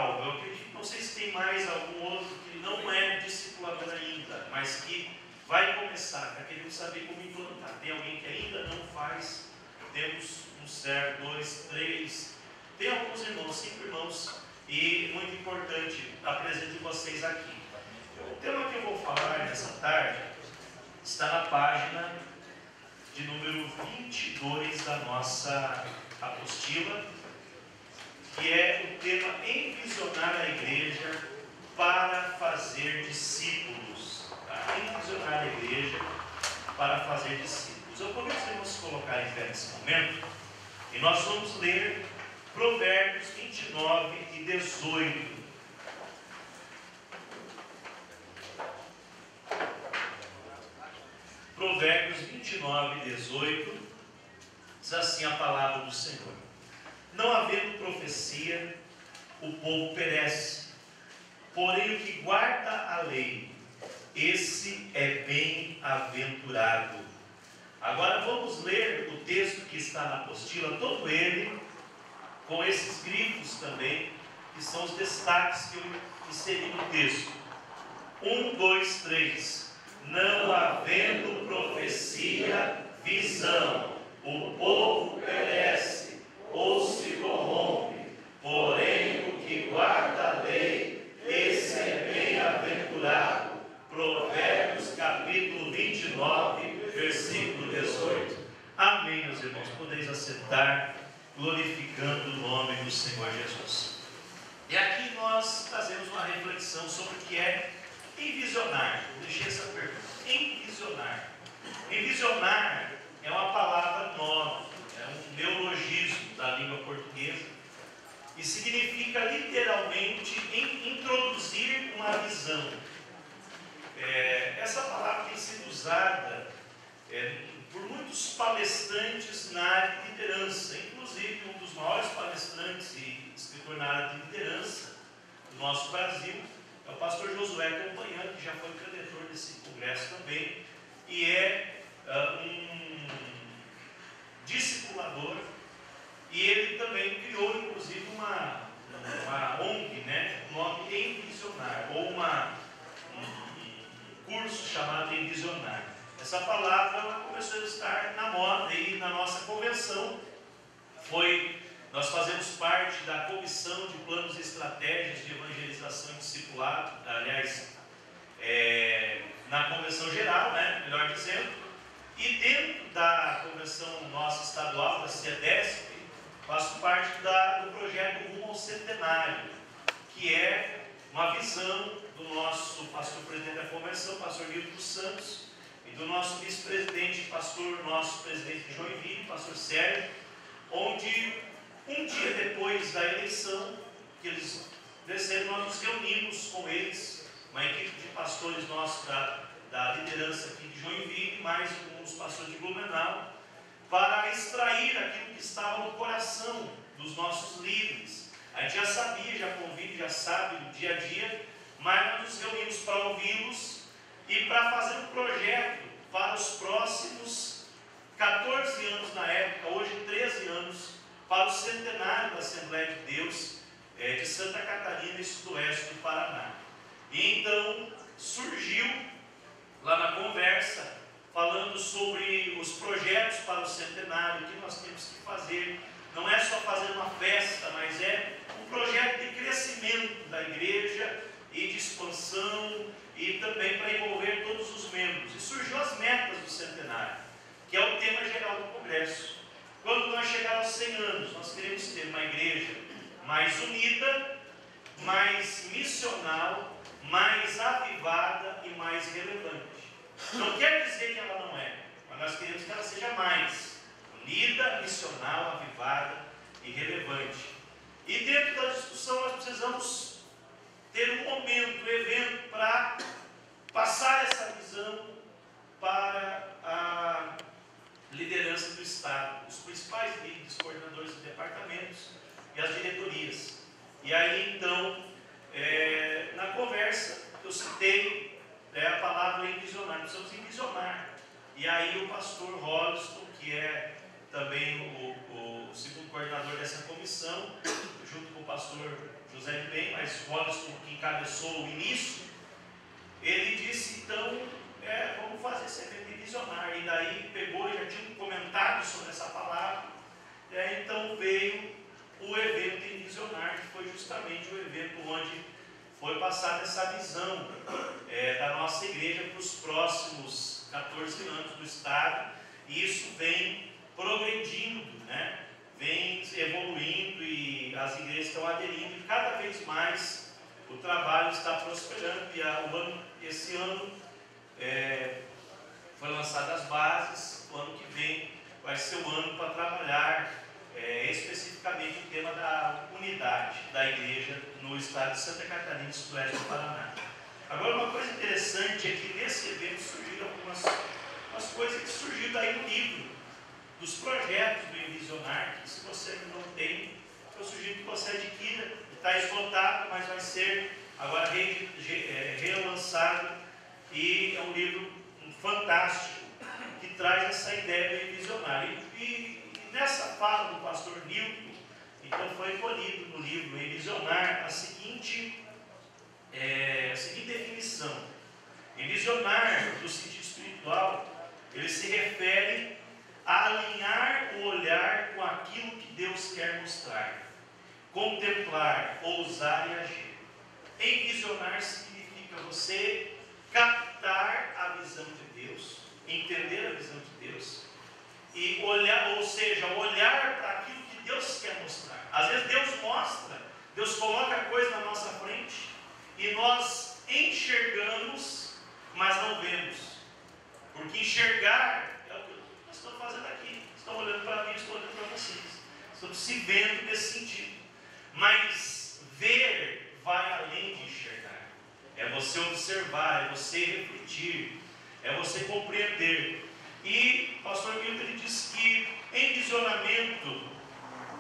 algo. Eu acredito, não sei se tem mais algum outro que não é discipulador ainda, mas que vai começar, está querendo saber como implantar. Tem alguém que ainda não faz? Temos um servo, 2, 3. Tem alguns irmãos, 5 irmãos, e muito importante, apresento vocês aqui. O tema que eu vou falar nessa tarde está na página de número 22 da nossa apostila, que é o tema Envisionar a Igreja para fazer discípulos. Tá? Envisionar a Igreja para fazer discípulos. Eu convido os irmãos a se colocar em pé nesse momento e nós vamos ler Provérbios 29 e 18. Provérbios 29 e 18, diz assim a palavra do Senhor: não havendo profecia, o povo perece, porém o que guarda a lei, esse é bem-aventurado. Agora vamos ler o texto que está na apostila, todo ele, com esses grifos também, que são os destaques que eu inseri no texto. 1, 2, 3. Não havendo profecia, visão, o povo perece, ou se corrompe, porém o que guarda a lei, esse é bem-aventurado. Provérbios capítulo 29, versículo 18. Amém, meus irmãos. Podeis assentar, glorificando o nome do Senhor Jesus. E aqui nós trazemos uma reflexão sobre o que é envisionar. Deixei essa pergunta. Envisionar. Envisionar é uma palavra nova, é um neologismo da língua portuguesa e significa literalmente introduzir uma visão. Essa palavra tem sido usada por muitos palestrantes na área de liderança, inclusive um dos maiores palestrantes e escritor na área de liderança do nosso Brasil é o pastor Josué Campagnano, que já foi preletor desse congresso também, e é um discipulador, e ele também criou inclusive uma ONG, né, o nome Envisionar, ou um curso chamado Envisionar. Essa palavra ela começou a estar na moda aí na nossa convenção. Nós fazemos parte da comissão de planos e estratégias de evangelização e discipulado, aliás, na convenção geral, né, melhor dizendo, e dentro da convenção nossa estadual, da CEDESP, faço parte do projeto Rumo ao Centenário, que é uma visão do nosso pastor presidente da convenção, pastor Nilton dos Santos, e do nosso vice-presidente, nosso presidente de Joinville, pastor Sérgio, onde um dia depois da eleição, que eles desceram, nós nos reunimos com eles, uma equipe de pastores nossos da liderança aqui de Joinville, mais alguns pastores de Blumenau, para extrair aquilo que estava no coração dos nossos líderes. A gente já sabia, já convive, já sabe do dia a dia, mas nós nos reunimos para ouvi-los e para fazer um projeto para os próximos 14 anos na época, hoje 13 anos, para o centenário da Assembleia de Deus de Santa Catarina e sudoeste do Paraná. E então surgiu lá na conversa, falando sobre os projetos para o centenário, o que nós temos que fazer. Não é só fazer uma festa, mas é um projeto de crescimento da igreja e de expansão, e também para envolver todos os membros. E surgiu as metas do centenário, que é o tema geral do congresso. Quando nós chegarmos aos 100 anos, nós queremos ter uma igreja mais unida, mais missional, mais avivada e mais relevante. Não quer dizer que ela não é, mas nós queremos que ela seja mais unida, missional, avivada e relevante. E dentro da discussão nós precisamos ter um momento, um evento para passar essa visão para a liderança do Estado, os principais líderes, coordenadores de departamentos e as diretorias. E aí então, na conversa, eu citei a palavra envisionar, precisamos envisionar. E aí o pastor Rolston, que é também o segundo coordenador dessa comissão, junto com o pastor pastor José de Bem, mas Robson, que encabeçou o início, ele disse, então, vamos fazer esse evento em Visionar. E daí pegou, já tinha um comentário sobre essa palavra, então veio o evento em Visionar, que foi justamente o evento onde foi passada essa visão da nossa igreja para os próximos 14 anos do Estado, e isso vem progredindo, né? Vem evoluindo, e as igrejas estão aderindo, e cada vez mais o trabalho está prosperando. E esse ano foi lançadas as bases. O ano que vem vai ser o ano para trabalhar especificamente o tema da unidade da igreja no estado de Santa Catarina e sudoeste do Paraná. Agora, uma coisa interessante é que nesse evento surgiram algumas coisas que surgiram daí no livro dos projetos do Envisionar, que se você não tem, eu sugiro que você adquira. Está esgotado, mas vai ser agora relançado, e é um livro fantástico que traz essa ideia do Envisionar. E nessa fala do pastor Nilton, então foi colhido no livro Envisionar a seguinte definição. Envisionar, no sentido espiritual, ele se refere a alinhar o olhar com aquilo que Deus quer mostrar, contemplar, ousar e agir. Envisionar significa você captar a visão de Deus, entender a visão de Deus e olhar, ou seja, olhar para aquilo que Deus quer mostrar. Às vezes Deus mostra, Deus coloca a coisa na nossa frente e nós enxergamos, mas não vemos. Porque enxergar é o que nós estamos fazendo aqui. Estão olhando para mim, estou olhando para vocês. Estamos se vendo nesse sentido. Mas ver vai além de enxergar. É você observar, é você refletir, é você compreender. E o pastor Milton ele diz que envisionamento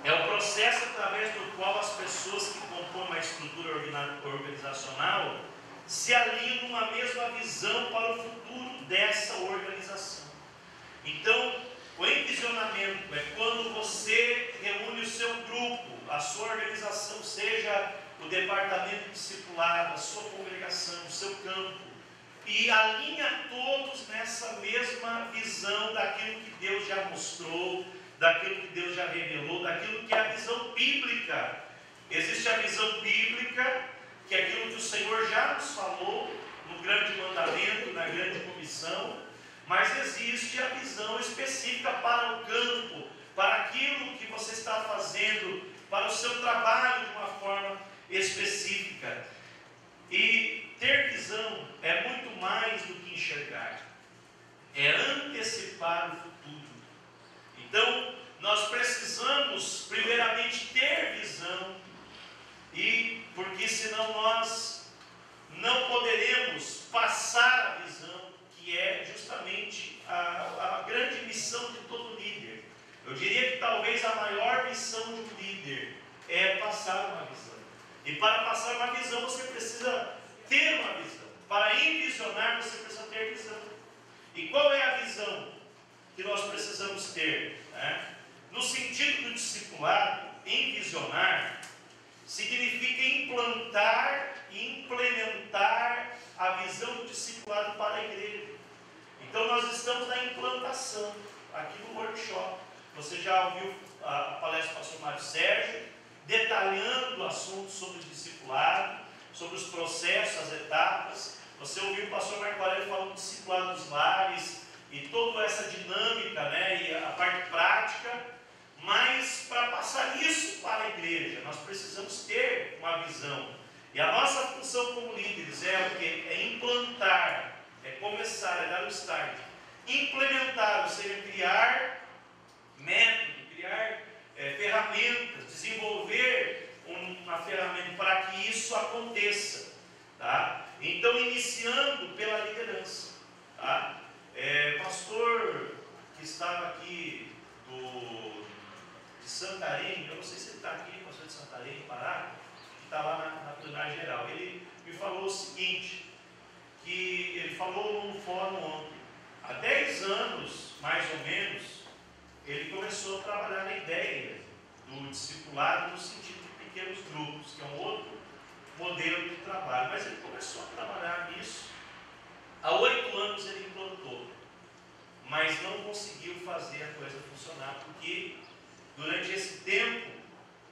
é o processo através do qual as pessoas que compõem uma estrutura organizacional se alinham numa mesma visão para o futuro dessa organização. Então, o envisionamento é quando você reúne o seu grupo, a sua organização, seja o departamento discipulado, a sua congregação, o seu campo, e alinha todos nessa mesma visão daquilo que Deus já mostrou, daquilo que Deus já revelou, daquilo que é a visão bíblica. Existe a visão bíblica, que é aquilo que o Senhor já nos falou no grande mandamento, na grande comissão, mas existe a visão específica para o campo, para aquilo que você está fazendo, para o seu trabalho de uma forma específica. E ter visão é muito mais do que enxergar, é antecipar o futuro. Então, nós precisamos primeiramente ter visão, e porque senão nós não poderemos passar a visão, que é justamente a grande missão de todo líder. Eu diria que talvez a maior missão de um líder é passar uma visão. E para passar uma visão você precisa ter uma visão. Para envisionar você precisa ter visão. E qual é a visão que nós precisamos ter? No sentido do discipulado, envisionar significa implantar e implementar a visão do discipulado para a igreja. Então nós estamos na implantação, aqui no workshop. Você já ouviu a palestra do pastor Mário Sérgio, detalhando assuntos sobre o discipulado, sobre os processos, as etapas. Você ouviu o pastor Marco Aurélio falando do discipulado dos lares, e toda essa dinâmica, e a parte prática. Mas para passar isso para a igreja, nós precisamos ter uma visão. E a nossa função como líderes é o quê? É implantar, é começar, é dar o start. Implementar, ou seja, criar método, criar ferramentas, desenvolver uma ferramenta para que isso aconteça. Tá? Então, iniciando pela liderança. Tá? Pastor que estava aqui de Santarém, eu não sei se ele está aqui, pastor de Santarém, Pará, que está lá na plenária geral. Ele me falou o seguinte, que ele falou num fórum ontem. Há 10 anos, mais ou menos, ele começou a trabalhar na ideia do discipulado no sentido de pequenos grupos, que é um outro modelo de trabalho. Mas ele começou a trabalhar nisso. Há 8 anos ele implantou, mas não conseguiu fazer a coisa funcionar, porque durante esse tempo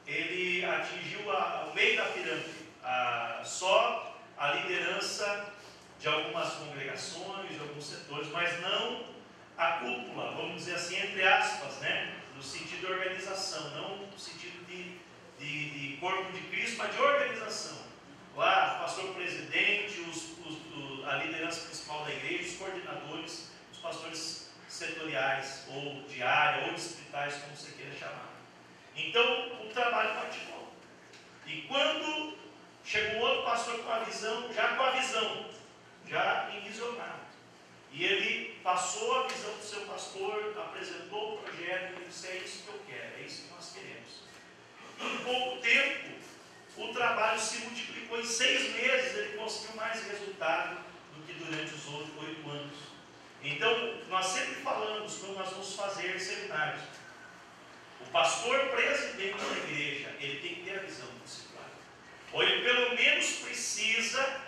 ele atingiu o meio da pirâmide, só a liderança de algumas congregações, de alguns setores, mas não a cúpula, vamos dizer assim, entre aspas, né? No sentido de organização, não no sentido de corpo de Cristo, mas de organização. Lá, o pastor presidente, a liderança principal da igreja, os coordenadores, os pastores setoriais, ou de área, ou distritais, como você queira chamar. Então, o trabalho continuou. E quando chegou outro pastor com a visão, já envisionado. E ele passou a visão do seu pastor, apresentou o projeto e disse: é isso que eu quero, é isso que nós queremos. Em pouco tempo, o trabalho se multiplicou. Em 6 meses ele conseguiu mais resultado do que durante os outros 8 anos. Então, nós sempre falamos, quando nós vamos fazer seminários, o pastor presidente da igreja, ele tem que ter a visão discipular. Ou ele pelo menos precisa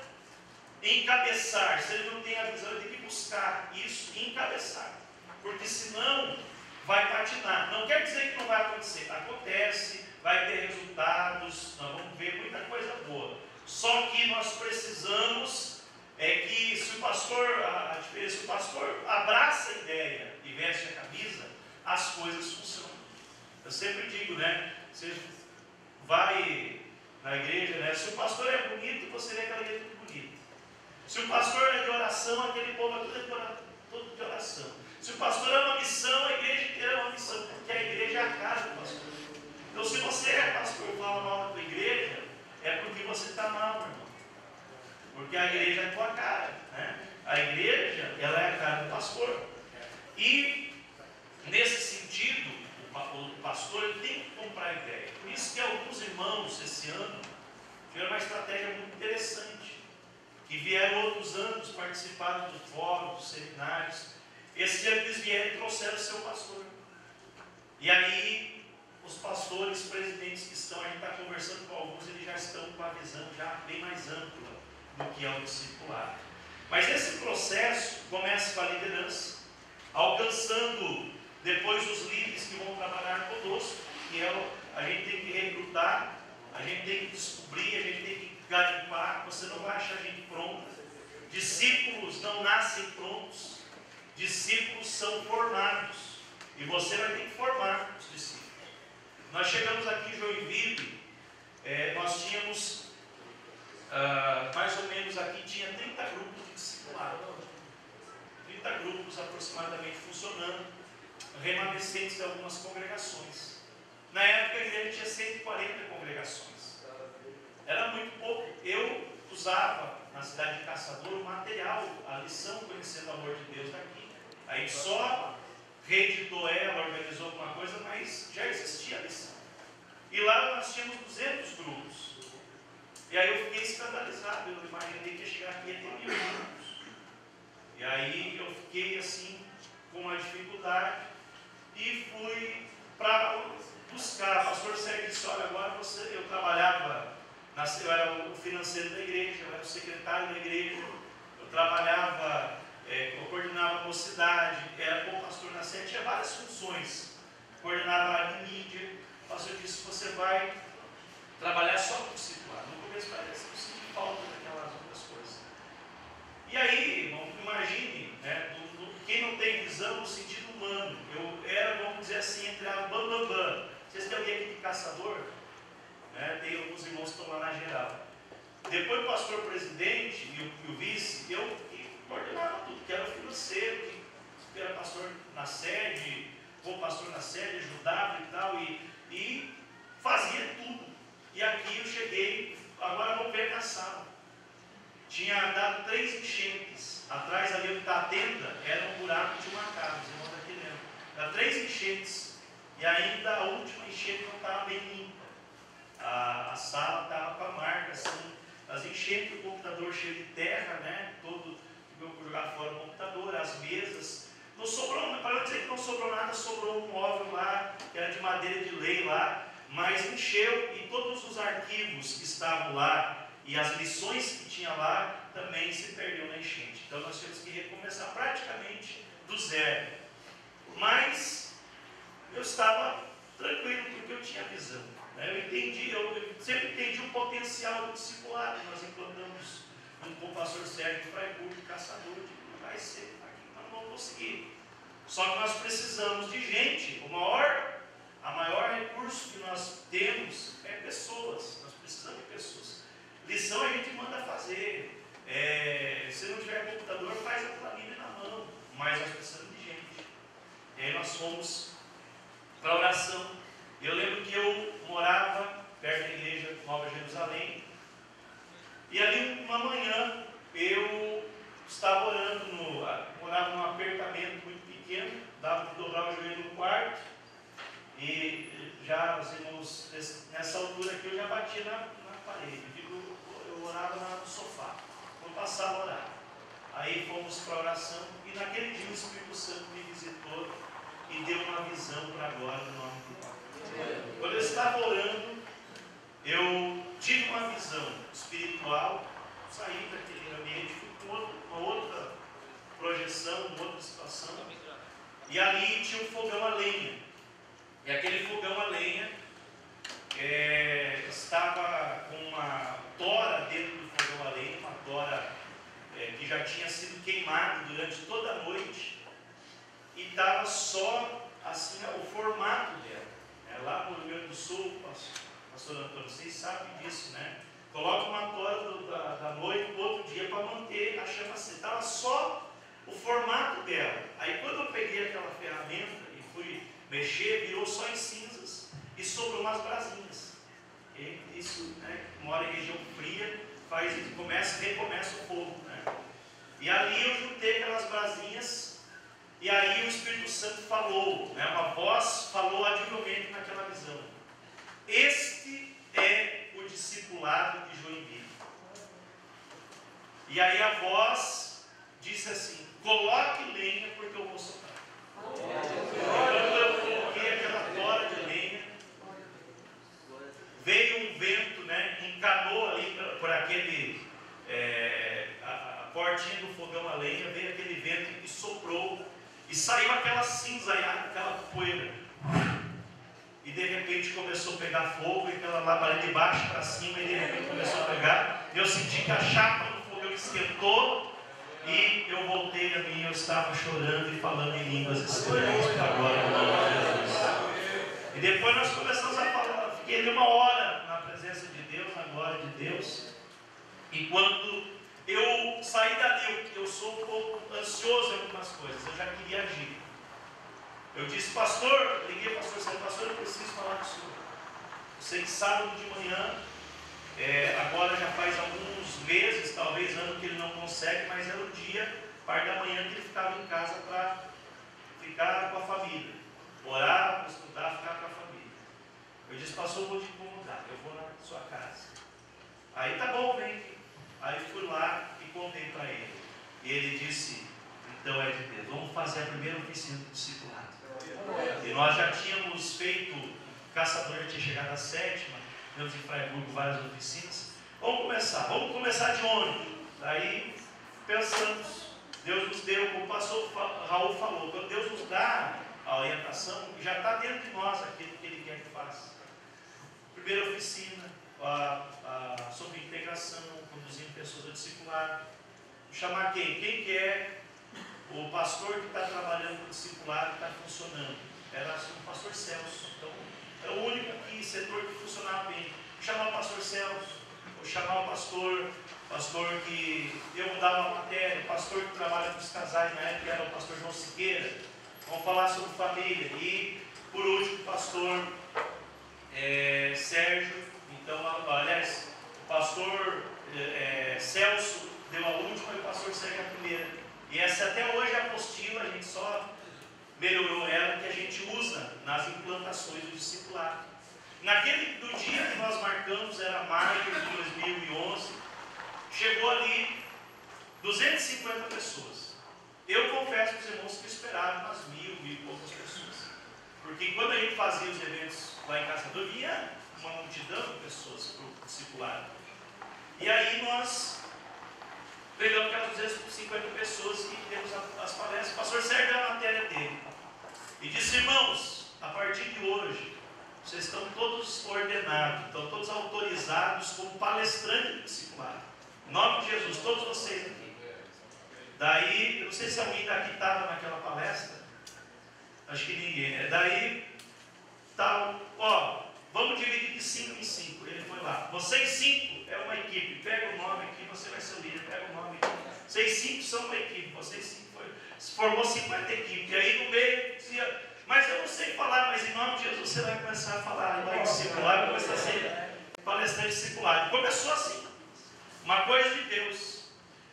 encabeçar. Se ele não tem a visão, ele tem que buscar isso e encabeçar. Porque senão vai patinar. Não quer dizer que não vai acontecer. Acontece, vai ter resultados, nós vamos ver muita coisa boa. Só que nós precisamos que se o pastor abraça a ideia e veste a camisa, as coisas funcionam. Eu sempre digo, né? Você vai na igreja, né? Se o pastor é bonito, você vê aquela igreja tudo bonita. Se o pastor é de oração, aquele povo é todo de oração. Se o pastor é uma missão, a igreja inteira é uma missão, porque a igreja é a casa do pastor. Então, se você é pastor e fala mal da tua igreja, é porque você está mal, irmão. Porque a igreja é a tua cara, né? A igreja, ela é a cara do pastor. E, nesse sentido, o pastor ele tem que comprar ideia. Por isso que alguns irmãos, esse ano, tiveram uma estratégia muito interessante. Que vieram outros anos participaram do fórum, dos seminários. Esse ano eles vieram e trouxeram o seu pastor. E aí, os pastores, presidentes que estão, a gente está conversando com alguns, eles já estão com a visão já bem mais ampla do que é o discipulado. Mas esse processo começa com a liderança, alcançando depois os líderes que vão trabalhar conosco, que a gente tem que recrutar, a gente tem que descobrir, a gente tem que garimpar. Você não vai achar gente pronta. Discípulos não nascem prontos, discípulos são formados, e você vai ter que formar os discípulos. Nós chegamos aqui em Joinville, nós tínhamos mais ou menos aqui, tinha 30 grupos de discipulado, 30 grupos aproximadamente funcionando, remanescentes de algumas congregações. Na época a igreja tinha 140 congregações, era muito pouco. Eu usava na cidade de Caçador o material, a lição Conhecendo o Amor de Deus daqui. A gente só reeditou ela, organizou alguma coisa, mas já existia a lição. E lá nós tínhamos 200 grupos. E aí eu fiquei escandalizado, eu imaginei que ia chegar aqui e ia ter 1000 grupos. E aí eu fiquei assim, com uma dificuldade, e fui para buscar. O pastor Sérgio disse: olha, agora eu trabalhava, eu era o financeiro da igreja, eu era o secretário da igreja, eu trabalhava, eu coordenava a mocidade, era com o pastor na sede, tinha várias funções, coordenava a área de mídia. O pastor disse: você vai trabalhar só com o discipulado. No começo parece que eu senti falta daquelas outras coisas. E aí, irmão, imagine, né, quem não tem visão no sentido humano, eu era, vamos dizer assim, entre a bambambam. Vocês têm alguém aqui de Caçador? Né, tem alguns irmãos que estão lá na geral. Depois o pastor presidente e o vice, eu coordenava tudo, que era o financeiro, que era pastor na sede, ou pastor na sede, ajudava e tal, e fazia tudo. E aqui eu cheguei, agora vamos ver na sala. Tinha dado 3 enchentes. Atrás ali onde está a tenda, era um buraco de uma casa, os irmãos daqui lembram. Era 3 enchentes. E ainda a última enchente não estava bem limpa. A sala estava com a marca assim. As enchentes, o computador cheio de terra, né? Todo, ficou por jogar fora o computador, as mesas. Não sobrou, para não dizer que não sobrou nada, sobrou um móvel lá, que era de madeira de lei lá. mas encheu e todos os arquivos que estavam lá e as lições que tinha lá também se perdeu na enchente. Então nós tivemos que recomeçar praticamente do zero. Mas eu estava tranquilo porque eu tinha visão. Né? Eu sempre entendi o potencial do discipulado. Nós implantamos com o pastor Sérgio Freiburg, caçador, de vai ser aqui, nós não vamos conseguir. Só que nós precisamos de gente. A maior recurso que nós temos é pessoas. Nós precisamos de pessoas. Lição a gente manda fazer. Se não tiver computador, faz a planilha na mão. Mas nós precisamos de gente. E aí nós fomos para a oração. Eu lembro que eu morava perto da igreja Nova Jerusalém. E ali uma manhã eu estava orando, morava num apartamento muito pequeno, dava para dobrar o joelho no quarto. E já, os irmãos, nessa altura aqui eu já batia na parede. Eu orava no sofá. Quando passava a orar. Aí fomos para a oração. E naquele dia o Espírito Santo me visitou e deu uma visão para agora no nome do Pai. Quando eu estava orando, eu tive uma visão espiritual. Saí daquele ambiente, fui com uma outra projeção, uma outra situação. E ali tinha um fogão a lenha. E aquele fogão a lenha estava com uma tora dentro do fogão a lenha, uma tora que já tinha sido queimada durante toda a noite, e estava só assim o formato dela. Lá no Rio Grande do Sul, pastor Antônio, vocês sabem disso, né? Coloca uma tora da noite no outro dia para manter a chama acesa. Estava só o formato dela. Aí quando eu peguei aquela ferramenta e fui mexer, virou só em cinzas e sobrou umas brasinhas. E isso, né, mora em região fria, recomeça o fogo. Né? E ali eu juntei aquelas brasinhas, e aí o Espírito Santo falou, né, uma voz falou audivelmente naquela visão. Este é o discipulado de Joinville. E aí a voz disse assim: coloque lenha porque eu vou soprar. Quando eu coloquei aquela tora de lenha, veio um vento, né, encanou ali por aquele a portinha do fogão a lenha, veio aquele vento e soprou, e saiu aquela cinza, aquela poeira, e de repente começou a pegar fogo, e aquela labareda de baixo para cima, e de repente começou a pegar, e eu senti que a chapa do fogão esquentou, e eu voltei a mim, eu estava chorando e falando em línguas estranhas para agora, no nome de Jesus. E depois nós começamos a falar, fiquei ali uma hora na presença de Deus, na glória de Deus. E quando eu saí dali, eu sou um pouco ansioso em algumas coisas, eu já queria agir. Eu disse: pastor, liguei para o pastor, disse: pastor, eu preciso falar com o senhor. Eu sei que sábado de manhã, agora já faz alguns meses, talvez ano que ele não consegue, mas era o dia, parte da manhã, que ele ficava em casa para ficar com a família, orar, para estudar, ficar com a família. Eu disse: pastor, eu vou te incomodar, eu vou na sua casa. Aí tá bom, vem aqui. Aí fui lá e contei para ele. E ele disse: então é de Deus, vamos fazer a primeira oficina do discipulado. E nós já tínhamos feito, o caçador já tinha chegado à 7ª, temos em Freiburg várias oficinas. Vamos começar de onde? Daí pensamos, Deus nos deu, como o pastor Raul falou, quando Deus nos dá a orientação, já está dentro de nós aquilo que Ele quer que faça. Primeira oficina, sobre integração, conduzindo pessoas ao discipulado. Chamar quem? Quem que é o pastor que está trabalhando com o discipulado e está funcionando? Era o pastor Celso. Então, é o único setor que funcionava bem. Chamar o pastor Celso, ou chamar o pastor que eu mudava a matéria, o pastor que trabalha com os casais, na época era o pastor João Siqueira. Vamos falar sobre família. E, por último, o pastor Sérgio. Então, aliás, o pastor Celso deu a última e o pastor Sérgio a primeira. E essa até hoje é a apostila, a gente só melhorou ela, que a gente usa nas implantações do discipulado. Do dia que nós marcamos, era maio de 2011, chegou ali 250 pessoas. Eu confesso para os irmãos que esperavam umas 1.000 e poucas pessoas. Porque quando a gente fazia os eventos lá em Caçador, vinha uma multidão de pessoas para o discipulado. E aí nós pegamos aquelas 250 pessoas que temos as palestras. O pastor Sérgio deu a matéria dele e disse: irmãos, a partir de hoje, vocês estão todos ordenados, estão todos autorizados como palestrantes do discipulado. Em nome de Jesus, todos vocês aqui. Daí, eu não sei se alguém daqui estava naquela palestra, acho que ninguém. Daí, tal, ó, vamos dividir de 5 em 5. Ele foi lá. Vocês 5 é uma equipe. Pega o nome aqui, você vai ser o líder. Pega o nome aqui. Vocês 5 são uma equipe. Vocês 5 formou 50 equipes. E aí no meio dizia: mas eu não sei falar, mas em nome de Jesus você vai começar a falar, vai discipular, vai começar a ser palestrante discipulado. Começou assim, uma coisa de Deus.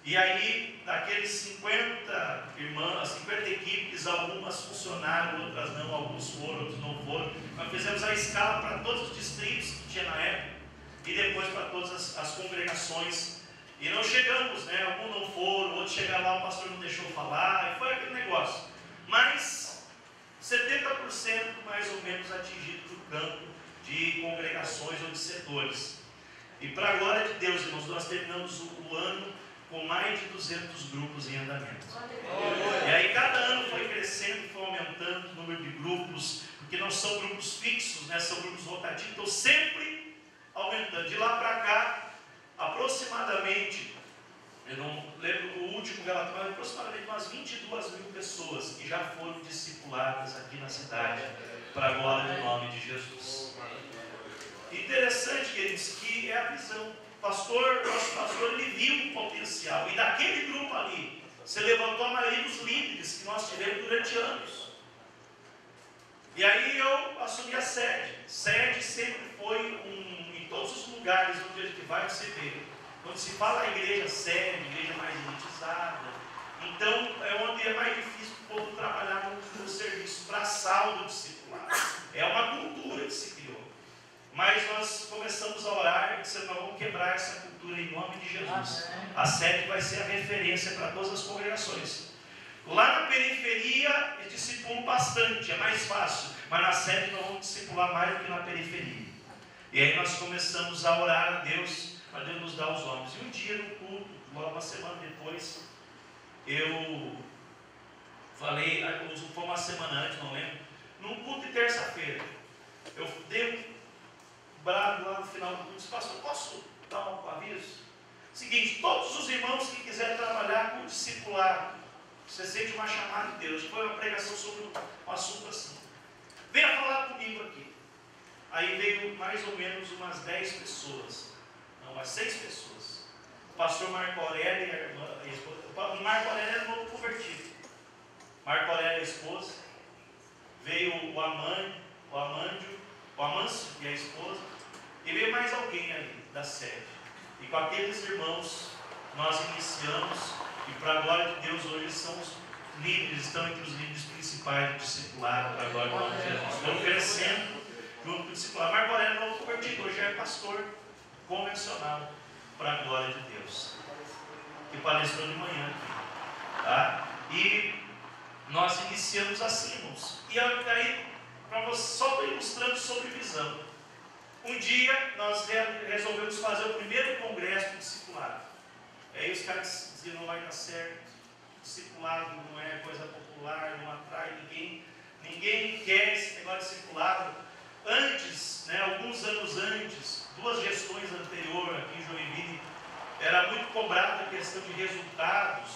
E aí, daqueles 50 irmãs, 50 equipes, algumas funcionaram, outras não, alguns foram, outros não foram. Nós fizemos a escala para todos os distritos que tinha na época e depois para todas as congregações. E não chegamos, né? Alguns não foram, outros chegaram lá, o pastor não deixou falar, e foi aquele negócio. Mas 70% mais ou menos atingido no campo de congregações ou de setores. E para a glória de Deus, irmãos, nós terminamos o ano com mais de 200 grupos em andamento. E aí cada ano foi crescendo, foi aumentando o número de grupos, porque não são grupos fixos, né? São grupos rotativos, então sempre aumentando. De lá para cá, aproximadamente, eu não lembro o último relatório, mas aproximadamente umas 22 mil pessoas que já foram discipuladas aqui na cidade, para a glória do nome de Jesus. Interessante, queridos, que é a visão. Nosso pastor, ele viu o potencial. E daquele grupo ali, se levantou a maioria dos líderes que nós tivemos durante anos. E aí eu assumi a sede. Sede sempre foi em todos os lugares onde a gente vai receber. Quando se fala a igreja sede, igreja mais elitizada, então é onde é mais difícil o povo trabalhar no serviço braçal do discipulado. É uma cultura que se criou. Mas nós começamos a orar e dissemos: nós vamos quebrar essa cultura em nome de Jesus. A sede vai ser a referência para todas as congregações. Lá na periferia eles discipulam bastante, é mais fácil. Mas na sede nós vamos discipular mais do que na periferia. E aí nós começamos a orar a Deus, para Deus nos dar os homens. E um dia no culto, logo uma semana depois, eu falei, foi uma semana antes, não lembro, num culto de terça-feira, eu dei brado lá no final do culto: disse: pastor, posso dar um aviso? Seguinte, todos os irmãos que quiserem trabalhar com discipulado, você sente uma chamada de Deus. Foi uma pregação sobre um assunto assim: venha falar comigo aqui. Aí veio mais ou menos umas 10 pessoas, não, umas 6 pessoas. O pastor Marco Aurélio, a esposa. O Marco Aurélio era novo convertido. Marco Aurélio, a esposa. Veio o Amâncio e a esposa. E veio mais alguém ali da sede. E com aqueles irmãos nós iniciamos, e para a glória de Deus hoje são os líderes, estão entre os líderes principais do discipulado, para a glória de Jesus. Estão crescendo junto com o discipulado. Marco Aurélio não convertido, hoje é pastor convencional, para a glória de Deus. Que palestrou de manhã aqui. Tá? E nós iniciamos assim, irmãos. E aí, só estou ilustrando sobre visão. Um dia nós resolvemos fazer o primeiro congresso do discipulado. Aí os caras diziam: não vai dar certo, discipulado não é coisa popular, não atrai ninguém, ninguém quer esse negócio de discipulado. Antes, né, alguns anos antes, 2 gestões anteriores aqui em Joinville, era muito cobrada a questão de resultados.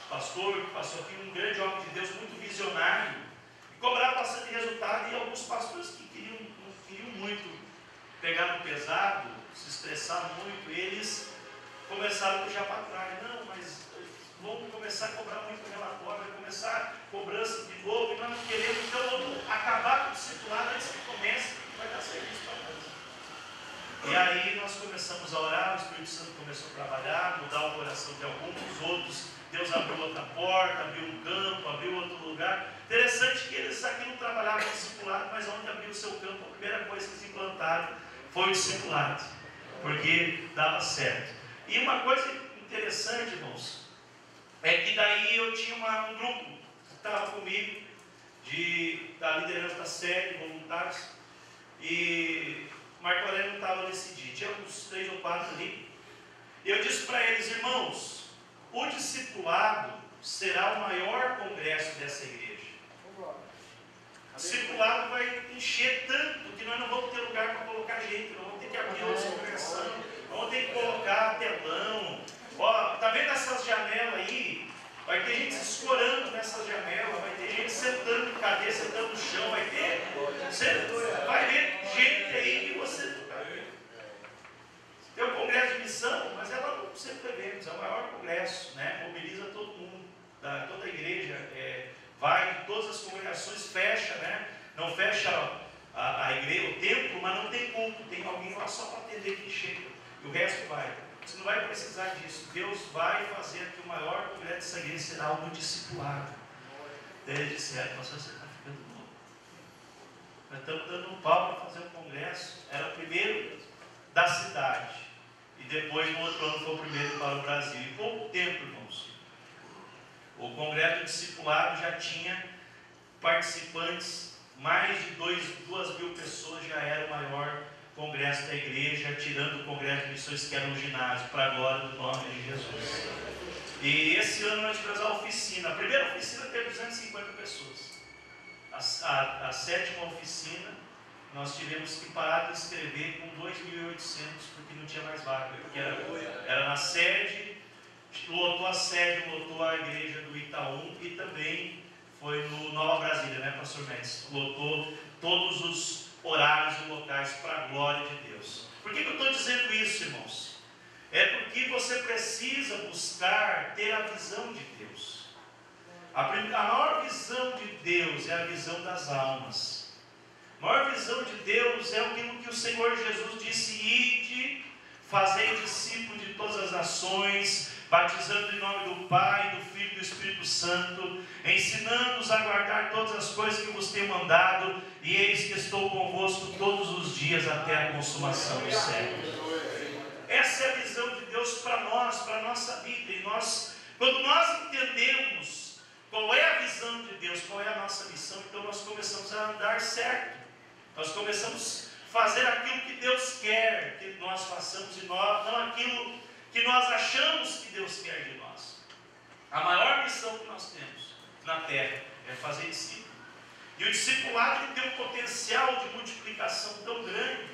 O pastor que passou aqui, um grande homem de Deus, muito visionário, e cobrava bastante resultado, e alguns pastores que não queriam muito pegar no pesado, se estressar muito, eles começaram a puxar para trás. Não, mas vamos começar a cobrar muito relatório, vai começar cobrança de novo, e nós não queremos, então vamos acabar com o discipulado antes que comece, que vai dar serviço para nós. E aí nós começamos a orar, o Espírito Santo começou a trabalhar, mudar o coração de alguns, outros Deus abriu outra porta, abriu um campo, abriu outro lugar. Interessante que eles aqui não trabalhavam com discipulado, mas onde abriu o seu campo, a primeira coisa que eles implantaram foi o discipulado, porque dava certo. E uma coisa interessante, irmãos, é que daí eu tinha um grupo que estava comigo, da liderança da sede, voluntários, e Marco Aurélio não estava nesse dia, tinha uns 3 ou 4 ali. Eu disse para eles: irmãos, o discipulado será o maior congresso dessa igreja. O discipulado vai encher tanto que nós não vamos ter lugar para colocar gente, nós vamos ter que abrir nossa congregação, vamos ter que colocar telão. Ó, tá vendo essas janelas aí? Vai ter gente se escorando nessas janelas, vai ter gente sentando em cadeira, sentando no chão, vai ter. Você vai ver gente aí que você. Tem um congresso de missão, mas ela não sempre evento, é o maior congresso, né? Mobiliza todo mundo, toda a igreja, vai, todas as congregações, fecha, né? Não fecha a igreja, o templo, mas não tem culto, tem alguém lá só para atender quem chega, e o resto vai. Você não vai precisar disso. Deus vai fazer que o maior congresso dessa igreja será o do discipulado. Eles disseram: pastor, você está ficando louco. Nós estamos dando um pau para fazer um congresso. Era o primeiro da cidade. E depois, no outro ano, foi o primeiro para o Brasil. Em pouco tempo, irmãos, o congresso do discipulado já tinha participantes, mais de 2.000 pessoas, já era o maior congresso da igreja, tirando o congresso de missões que era no ginásio, para a glória do nome de Jesus. E esse ano nós tivemos a oficina. A primeira oficina teve 250 pessoas. A 7ª oficina nós tivemos que parar de inscrever com 2.800, porque não tinha mais vaga, porque era na sede, lotou a sede, lotou a igreja do Itaú, e também foi no Nova Brasília, né, pastor Mendes? Lotou todos os horários e locais para a glória de Deus. Por que eu estou dizendo isso, irmãos? É porque você precisa buscar ter a visão de Deus. A maior visão de Deus é a visão das almas. A maior visão de Deus é aquilo que o Senhor Jesus disse: ide, fazei discípulos de todas as nações, batizando em nome do Pai, do Filho e do Espírito Santo, ensinando-os a guardar todas as coisas que vos tenho mandado, e eis que estou convosco todos os dias até a consumação dos séculos. Essa é a visão de Deus para nós, para a nossa vida. E quando nós entendemos qual é a visão de Deus, qual é a nossa missão, então nós começamos a andar certo. Nós começamos a fazer aquilo que Deus quer que nós façamos, e não aquilo que nós achamos que Deus quer de nós. A maior missão que nós temos na terra é fazer discípulo. E o discipulado tem um potencial de multiplicação tão grande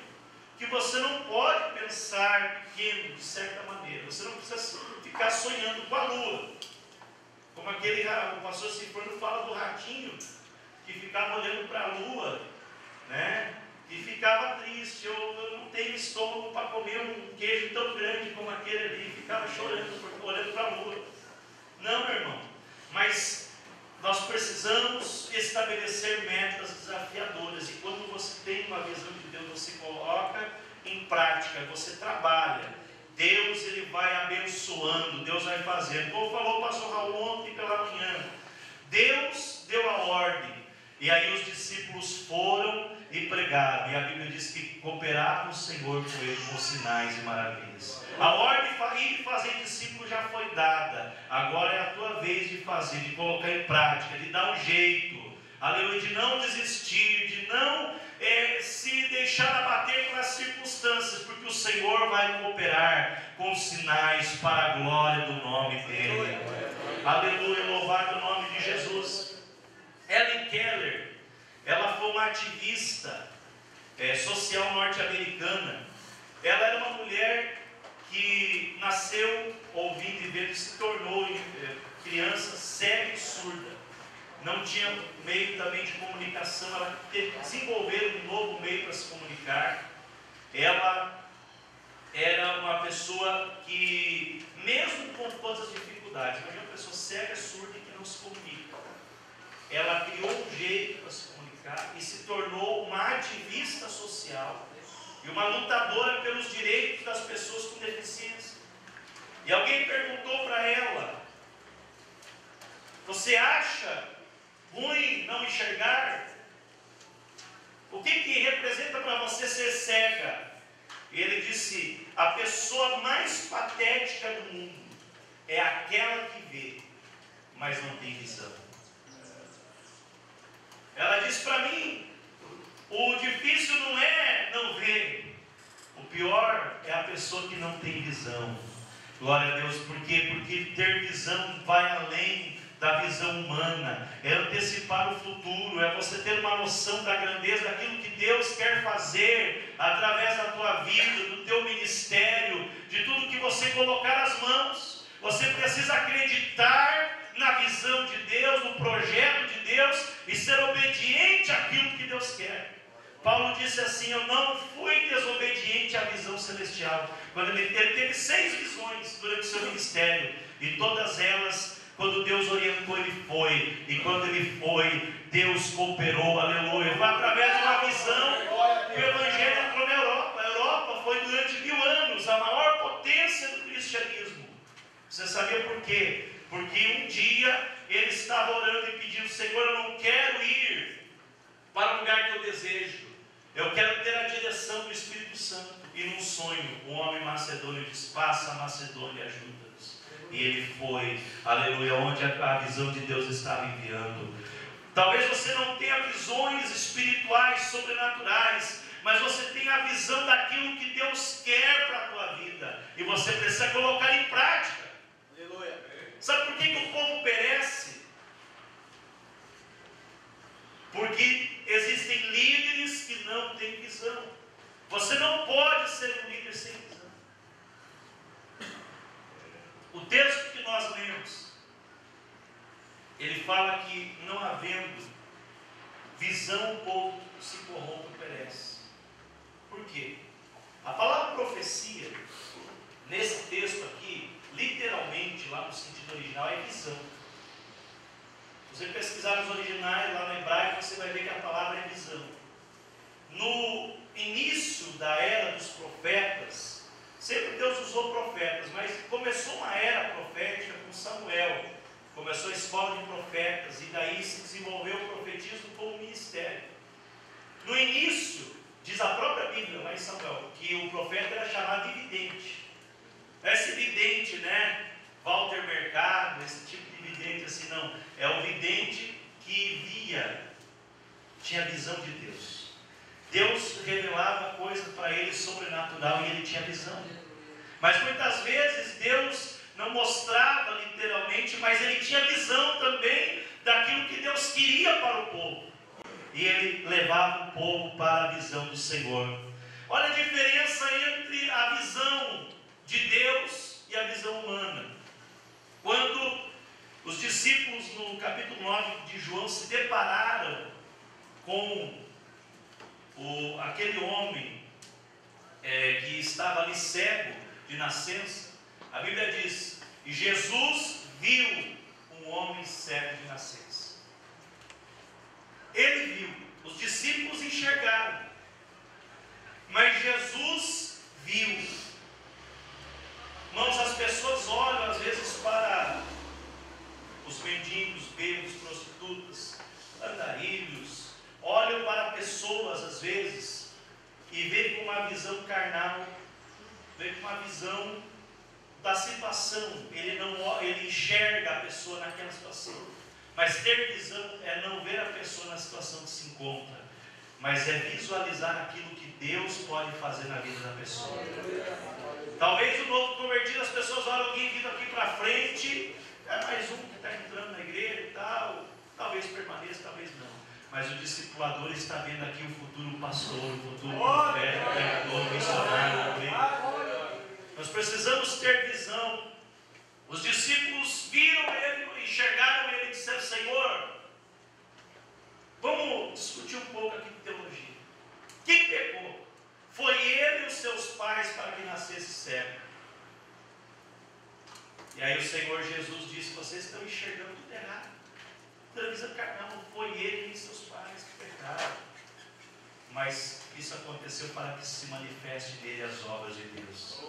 que você não pode pensar pequeno, de certa maneira. Você não precisa ficar sonhando com a lua. Como o pastor Cipriano fala do ratinho que ficava olhando para a lua, né? E ficava triste. Eu não tenho estômago para comer um queijo tão grande como aquele ali. Ficava chorando, olhando para a lua. Não, meu irmão. Mas nós precisamos estabelecer metas desafiadoras. E quando você tem uma visão de Deus, você coloca em prática, você trabalha. Deus, ele vai abençoando, Deus vai fazendo. Como falou o pastor Raul ontem pela manhã, Deus deu a ordem, e aí os discípulos foram e pregaram, e a Bíblia diz que cooperavam o Senhor com ele com sinais e maravilhas. A ordem de fazer discípulos já foi dada, agora é a tua vez de fazer, de colocar em prática, de dar um jeito, aleluia, de não desistir, de não se deixar abater pelas circunstâncias, porque o Senhor vai cooperar com sinais para a glória do nome dele. Aleluia, louvado o nome de Jesus. Helen Keller, ela foi uma ativista social norte-americana. Ela era uma mulher que nasceu ouvindo e vendo, se tornou criança cega e surda. Não tinha meio também de comunicação, ela teve que desenvolver um novo meio para se comunicar. Ela era uma pessoa que, mesmo com todas as dificuldades, imagina uma pessoa cega, surda e que não se comunica. Ela criou um jeito para se comunicar e se tornou uma ativista social e uma lutadora pelos direitos das pessoas com deficiência. E alguém perguntou para ela: você acha ruim não enxergar? O que representa para você ser cega? Ele disse: a pessoa mais patética do mundo é aquela que vê, mas não tem visão. Ela disse para mim: o difícil não é não ver, o pior é a pessoa que não tem visão. Glória a Deus. Por quê? Porque ter visão vai além da visão humana, é antecipar o futuro, é você ter uma noção da grandeza daquilo que Deus quer fazer através da tua vida, do teu ministério, de tudo que você colocar as mãos. Você precisa acreditar na visão de Deus, no projeto de Deus, e ser obediente àquilo que Deus quer. Paulo disse assim: eu não fui desobediente à visão celestial. Quando ele teve 6 visões durante o seu ministério, e todas elas, quando Deus orientou, ele foi. E quando ele foi, Deus cooperou, aleluia. Foi através de uma visão que o Evangelho entrou na Europa. A Europa foi durante 1000 anos a maior potência do cristianismo. Você sabia por quê? Porque um dia ele estava orando e pedindo: Senhor, eu não quero ir para o lugar que eu desejo. Eu quero ter a direção do Espírito Santo. E num sonho, um homem macedônio disse: passa a Macedônia e ajuda-nos. E ele foi, aleluia, onde a visão de Deus estava enviando. Talvez você não tenha visões espirituais, sobrenaturais, mas você tem a visão daquilo que Deus quer para a tua vida. E você precisa colocar em prática. Aleluia. Sabe por que o povo perece? Porque existem líderes que não têm visão. Você não pode ser um líder sem visão. O texto que nós lemos, ele fala que não havendo visão, o povo se corrompe e perece. Por quê? A palavra profecia, nesse texto aqui, literalmente, lá no sentido original, é visão. Se você pesquisar nos originais, lá no hebraico, você vai ver que a palavra é visão. No início da era dos profetas, sempre Deus usou profetas, mas começou uma era profética com Samuel. Começou a escola de profetas, e daí se desenvolveu o profetismo como ministério. No início, diz a própria Bíblia, lá em Samuel, que o profeta era chamado de vidente. Esse vidente, né? Walter Mercado, esse tipo de vidente assim, não. É o vidente que via, tinha visão de Deus. Deus revelava coisa para ele sobrenatural e ele tinha visão. Mas muitas vezes Deus não mostrava literalmente, mas ele tinha visão também daquilo que Deus queria para o povo. E ele levava o povo para a visão do Senhor. Olha a diferença entre a visão de Deus e a visão humana. Quando os discípulos no capítulo 9 de João se depararam com aquele homem que estava ali cego de nascença, a Bíblia diz: e Jesus viu um homem cego de nascença. Ele viu, os discípulos enxergaram, mas Jesus viu. Irmãos, as pessoas olham às vezes para os mendigos, bêbados, prostitutas, andarilhos, olham para pessoas às vezes e veem com uma visão carnal, veem com uma visão da situação. Ele enxerga a pessoa naquela situação. Mas ter visão é não ver a pessoa na situação que se encontra, mas é visualizar aquilo que Deus pode fazer na vida da pessoa. Talvez o novo convertido, as pessoas olham alguém vindo aqui para frente, é mais um que está entrando na igreja e tal, talvez permaneça, talvez não. Mas o discipulador está vendo aqui o futuro pastor, o futuro profeta, pregador, missionário. Nós precisamos ter visão. Os discípulos viram ele, enxergaram ele e disseram: Senhor, vamos discutir um pouco aqui de teologia. Quem pecou? Foi ele e os seus pais para que nascesse cego? E aí o Senhor Jesus disse: vocês estão enxergando tudo errado. Então visão carnal, não foi ele e seus pais que pecaram, mas isso aconteceu para que se manifeste nele as obras de Deus.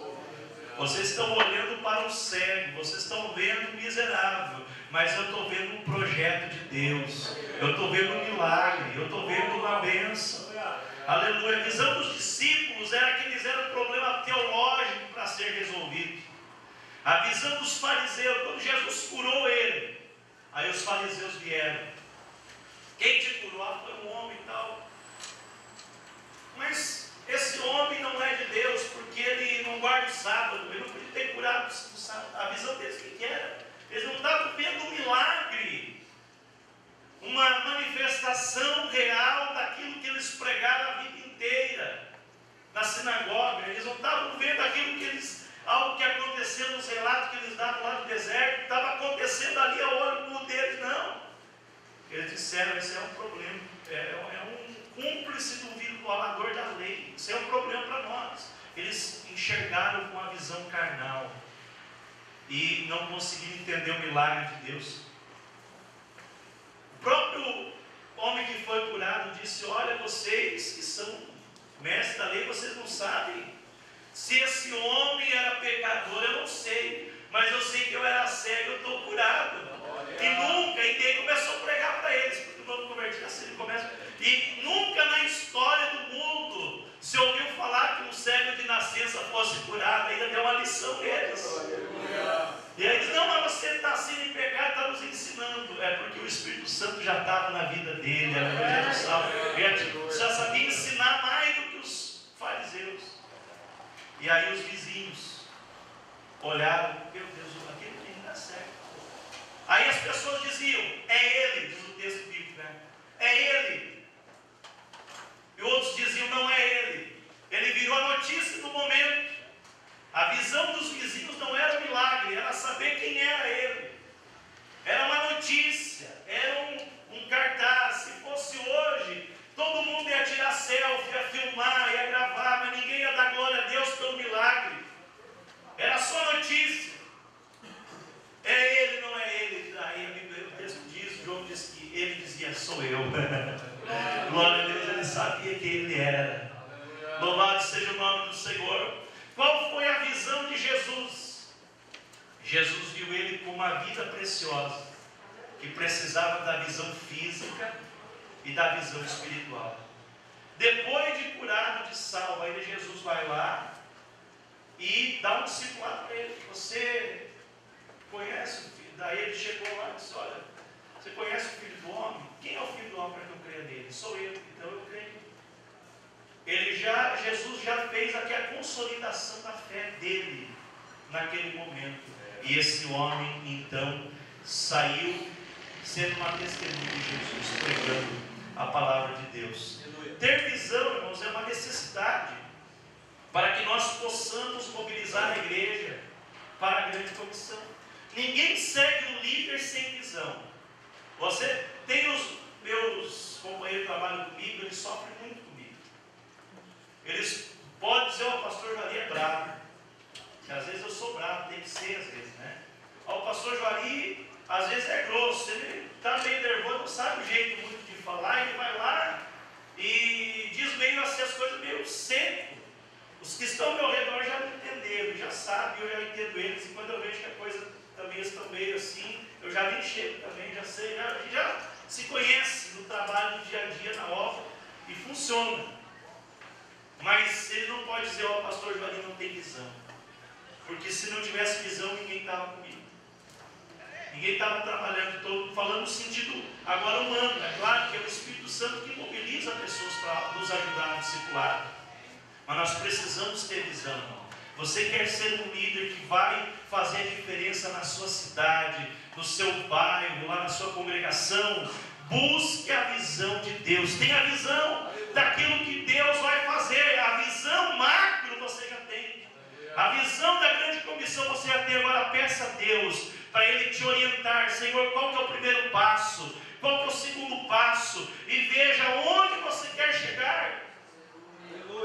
Vocês estão olhando para o cego, vocês estão vendo o miserável, mas eu estou vendo um projeto de Deus, eu estou vendo um milagre, eu estou vendo uma bênção. Aleluia. A visão dos discípulos era que eles eram um problema teológico para ser resolvido. A visão dos fariseus, quando Jesus curou ele, aí os fariseus vieram: quem te curou? lá foi um homem e tal. Mas esse homem não é de Deus, porque ele não guarda o sábado, ele não podia ter curado o sábado. A visão deles que era. Eles não estavam vendo um milagre, uma manifestação real daquilo que eles pregaram a vida inteira na sinagoga. Eles não estavam vendo aquilo que eles, algo que aconteceu nos relatos que eles davam lá no deserto, estava acontecendo ali ao olho nu deles, não. Eles disseram, esse é um problema, é um cúmplice do violador da lei, isso é um problema para nós. Eles enxergaram com a visão carnal e não conseguiram entender o milagre de Deus. O próprio homem que foi curado disse, olha, vocês que são mestres da lei, vocês não sabem se esse homem era pecador, eu não sei, mas eu sei que eu era cego, eu estou curado. E nunca, e daí começou a pregar para eles, porque o novo convertido assim, ele começa, e nunca na história do mundo se ouviu falar que um cego de nascença fosse curado. Ainda deu uma lição neles. E aí diz, não, mas você está assim em pecado, está nos ensinando. É porque o Espírito Santo já estava na vida dele, já sabia ensinar mais do que os fariseus. E aí os vizinhos olharam, meu Deus, aquele menino está certo. Aí as pessoas diziam, é ele, diz o texto bíblico, né? É ele. E outros diziam, não é ele. Ele virou a notícia do momento. A visão dos vizinhos não era um milagre, era saber quem era ele. Era uma notícia, era um cartaz. Se fosse hoje, todo mundo ia tirar selfie, ia filmar, ia gravar, mas ninguém ia dar glória a Deus pelo milagre. Era só notícia. É ele, não é ele. Aí o texto diz, João diz que ele dizia, sou eu. Glória a Deus, ele sabia quem ele era. Louvado seja o nome do Senhor. Qual foi a visão de Jesus? Jesus viu ele com uma vida preciosa, que precisava da visão física e da visão espiritual. Depois de curado, de salvo, aí Jesus vai lá e dá um discipulado para ele. Você conhece o filho? Daí ele chegou lá e disse, olha, você conhece o filho do homem? Quem é o filho do homem para que eu creia nele? Sou eu, então eu creio. Jesus já fez aqui a consolidação da fé dele naquele momento. E esse homem então saiu sendo uma testemunha de Jesus, pregando a palavra de Deus. Ter visão, irmãos, é uma necessidade para que nós possamos mobilizar a igreja para a grande comissão. Ninguém segue um líder sem visão. Você tem os meus companheiros que trabalham comigo, eles sofrem muito comigo. Eles podem dizer, o pastor Juari é bravo. Que às vezes eu sou bravo, tem que ser às vezes, né? O pastor Juari às vezes é grosso, ele está meio nervoso, não sabe o jeito muito de falar, ele vai lá e diz meio assim as coisas meio seco. Os que estão ao meu redor já me entenderam, já sabem, eu já entendo eles, e quando eu vejo que a coisa também estão meio assim, eu já nem chego também, já sei, já se conhece no trabalho do dia a dia, na obra, e funciona. Mas ele não pode dizer, o pastor Juari não tem visão. Porque se não tivesse visão, ninguém estava comigo. Ninguém estava trabalhando, estou falando no sentido agora humano. É claro que é o Espírito Santo que mobiliza pessoas para nos ajudar no discipulado. Mas nós precisamos ter visão, irmão. Você quer ser um líder que vai fazer a diferença na sua cidade, no seu bairro, lá na sua congregação. Busque a visão de Deus. Tenha a visão daquilo que Deus vai fazer. A visão macro você já tem. A visão da grande comissão você já tem. Agora peça a Deus para Ele te orientar. Senhor, qual que é o primeiro passo? Qual que é o segundo passo? E veja onde você quer chegar.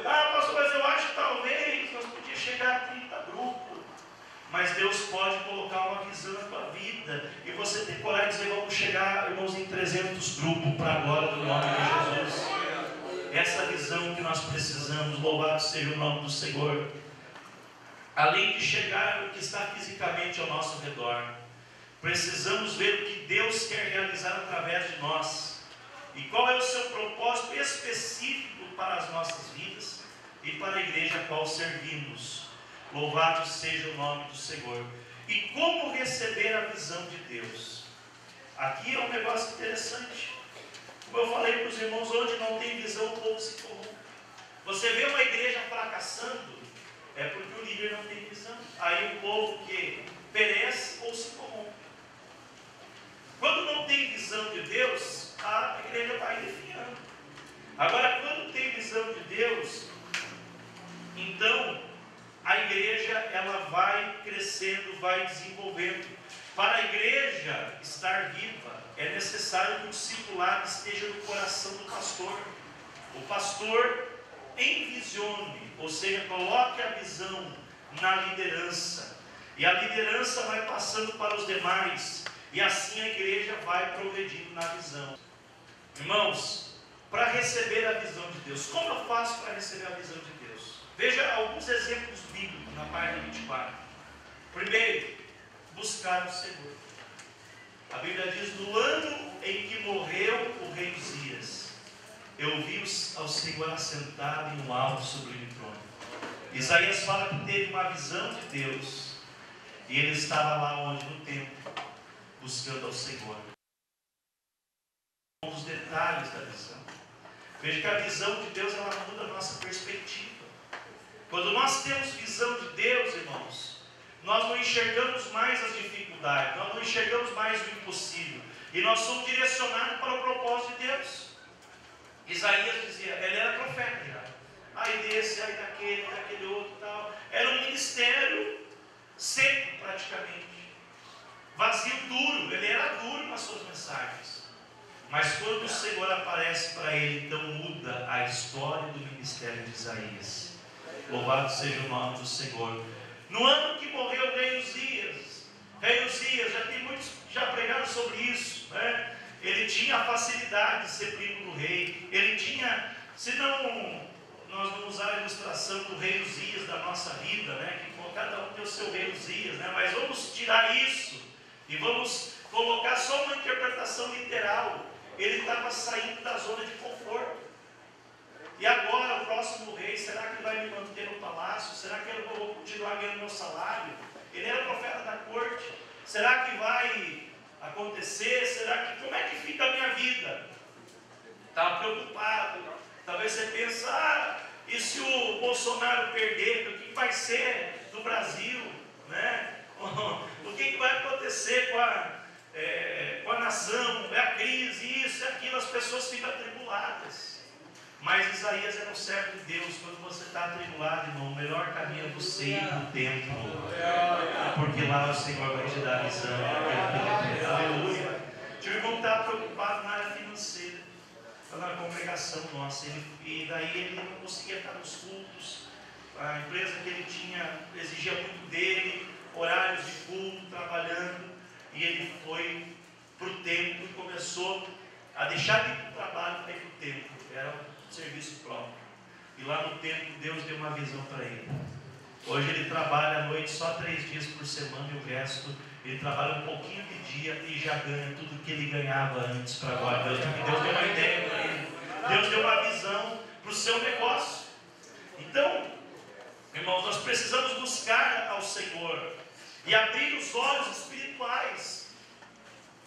Ah, pastor, mas eu acho que talvez nós podíamos chegar a 30 grupos. Mas Deus pode colocar uma visão na tua vida. E você tem coragem de dizer, vamos chegar, irmãos, em 300 grupos para a glória do nome de Jesus. Essa visão que nós precisamos, louvado seja o nome do Senhor. Além de chegar o que está fisicamente ao nosso redor, precisamos ver o que Deus quer realizar através de nós. E qual é o seu propósito específico para as nossas vidas e para a igreja a qual servimos. Louvado seja o nome do Senhor. E como receber a visão de Deus? Aqui é um negócio interessante. Como eu falei para os irmãos, onde não tem visão, o povo se corrompe. Você vê uma igreja fracassando, é porque o líder não tem visão. Aí o povo que perece ou se corrompe. Quando não tem visão de Deus, a igreja vai definhando. Agora, quando tem visão de Deus, então a igreja ela vai crescendo, vai desenvolvendo. Para a igreja estar viva, é necessário que o discipulado esteja no coração do pastor. O pastor envisione, ou seja, coloque a visão na liderança. E a liderança vai passando para os demais. E assim a igreja vai progredindo na visão. Irmãos, para receber a visão de Deus, como eu faço para receber a visão de Deus? Veja alguns exemplos bíblicos na página 24. Primeiro, buscar o Senhor. A Bíblia diz: no ano em que morreu o rei Uzias, eu vi ao Senhor assentado em um alto sublime trono. Isaías fala que teve uma visão de Deus, e ele estava lá onde? No templo, buscando ao Senhor. Um dos detalhes da visão. Veja que a visão de Deus ela muda a nossa perspectiva. Quando nós temos visão de Deus, irmãos, nós não enxergamos mais as dificuldades, nós não enxergamos mais o impossível, e nós somos direcionados para o propósito de Deus. Isaías dizia, ele era profeta já. Aí desse, aí daquele outro e tal. Era um ministério seco praticamente. Vazio, duro. Ele era duro nas suas mensagens. Mas quando o Senhor aparece para ele, então muda a história do ministério de Isaías. Louvado seja o nome do Senhor. No ano que morreu o rei Uzias, já tem muitos já pregaram sobre isso, né? Ele tinha a facilidade de ser primo do rei. Ele tinha, se não, nós vamos usar a ilustração do rei Uzias da nossa vida, né? Que cada um tem o seu rei Uzias, né? Mas vamos tirar isso e vamos colocar só uma interpretação literal. Ele estava saindo da zona de conforto. E agora o próximo rei, será que ele vai me manter no palácio? Será que eu vou continuar ganhando meu salário? Ele era profeta da corte. Será que vai acontecer? Será que, como é que fica a minha vida? Está preocupado. Talvez você pense, e se o Bolsonaro perder, o que vai ser do Brasil? Né? O que vai acontecer com a nação? É a crise, isso e aquilo, as pessoas ficam atribuladas. Mas Isaías era um servo de Deus. Quando você está atribulado, irmão, o melhor caminho é você ir no templo, porque lá o Senhor vai te dar visão. Aleluia. O irmão estava preocupado na área financeira, na congregação nossa, e daí ele não conseguia estar nos cultos. A empresa que ele tinha exigia muito dele, horários de culto, trabalhando, e ele foi para o templo e começou a deixar de ir para o trabalho para ir para o templo. Era um serviço próprio. E lá no templo Deus deu uma visão para ele. Hoje ele trabalha à noite só 3 dias por semana, e o resto ele trabalha um pouquinho de dia e já ganha tudo que ele ganhava antes para agora. Deus deu uma ideia para ele. Deus deu uma visão para o seu negócio. Então, irmãos, nós precisamos buscar ao Senhor e abrir os olhos espirituais.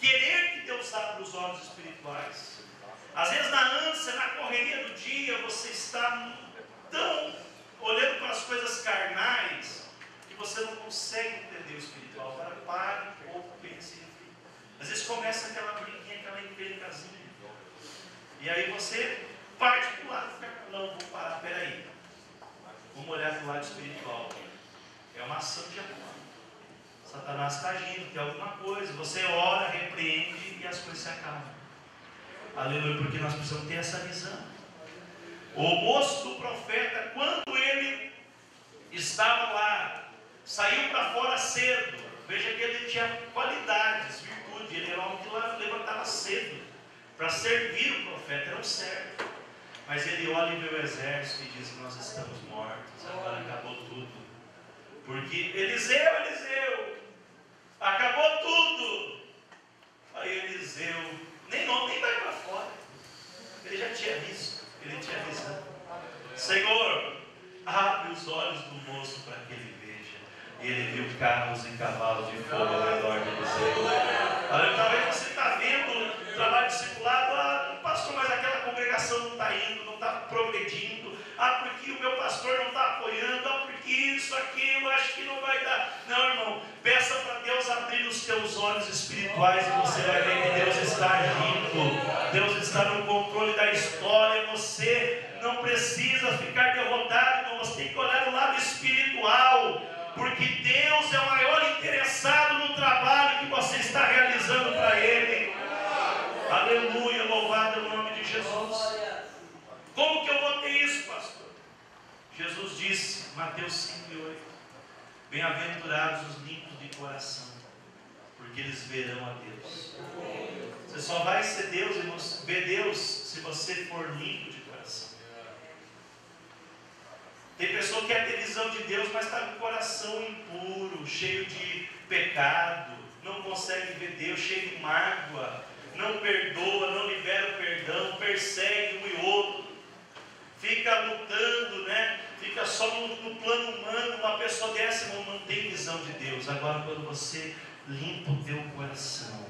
Querer que Deus abra os olhos espirituais. Às vezes na ânsia, na correria do dia, você está tão olhando para as coisas carnais que você não consegue entender o espiritual. Agora pare um pouco, pense. Às vezes começa aquela briguinha, aquela encrencazinha. E aí você parte para o lado, não, vou parar, peraí. Vamos olhar para o lado espiritual. É uma ação de amor. Satanás está agindo, tem alguma coisa. Você ora, repreende e as coisas se acalmam. Aleluia, porque nós precisamos ter essa visão. O moço do profeta, quando ele estava lá, saiu para fora cedo. Veja que ele tinha qualidades, virtude. Ele era um homem que levantava cedo para servir o profeta, era um servo. Mas ele olha e vê o exército e diz: nós estamos mortos, agora acabou tudo. Porque Eliseu, acabou tudo. Aí Eliseu nem vai para fora. Ele já tinha visto, ele tinha visão. Senhor, abre os olhos do moço para que ele veja. E ele viu carros e cavalos de fogo ao redor de Eliseu. Talvez você está vendo o trabalho discipulado, o pastor progredindo, ah, porque o meu pastor não está apoiando, ah, porque isso, aquilo, acho que não vai dar. Não, irmão, peça para Deus abrir os teus olhos espirituais e você vai ver que Deus está agindo, Deus está no controle da história. Você não precisa ficar derrotado, irmão. Você tem que olhar o lado espiritual, porque Deus é o maior interessado no trabalho que você está realizando para Ele. Aleluia, louvado é o nome de Jesus. Como que eu vou ter isso, pastor? Jesus disse, Mateus 5:8, bem-aventurados os limpos de coração, porque eles verão a Deus. Você só vai ser Deus e ver Deus se você for limpo de coração. Tem pessoa que quer ter visão de Deus, mas está com o coração impuro, cheio de pecado, não consegue ver Deus, cheio de mágoa, não perdoa, não libera o perdão, persegue um e outro, fica lutando, né? Fica só no plano humano. Uma pessoa dessa não tem visão de Deus. Agora, quando você limpa o teu coração,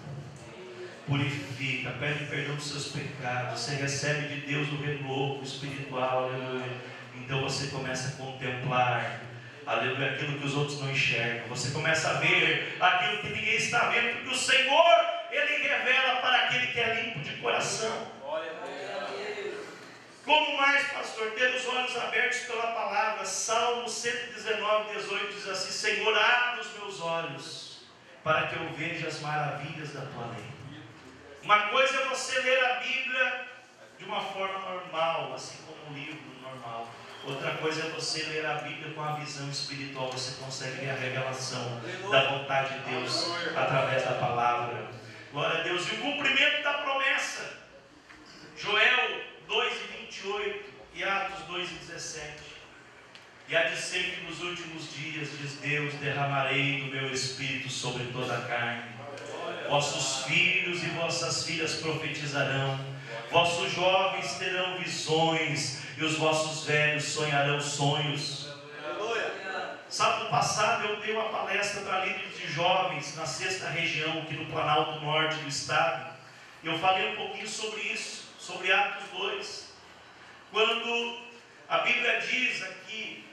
purifica, pede perdão dos seus pecados, você recebe de Deus o renovo espiritual, aleluia. Então você começa a contemplar, aleluia, aquilo que os outros não enxergam. Você começa a ver aquilo que ninguém está vendo, porque o Senhor, Ele revela para aquele que é limpo de coração. Como mais, pastor? Ter os olhos abertos pela palavra. Salmo 119:18 diz assim: Senhor, abre os meus olhos para que eu veja as maravilhas da tua lei. Uma coisa é você ler a Bíblia de uma forma normal, assim como um livro normal. Outra coisa é você ler a Bíblia com a visão espiritual. Você consegue ver a revelação da vontade de Deus através da palavra. Glória a Deus. E o cumprimento da promessa. Joel 2:28 e Atos 2:17. E há de ser que nos últimos dias, diz Deus, derramarei do meu espírito sobre toda a carne. Vossos filhos e vossas filhas profetizarão, vossos jovens terão visões e os vossos velhos sonharão sonhos. Sábado passado eu dei uma palestra para líderes de jovens na 6ª região, aqui no Planalto Norte do estado. E eu falei um pouquinho sobre isso, sobre Atos 2. Quando a Bíblia diz aqui,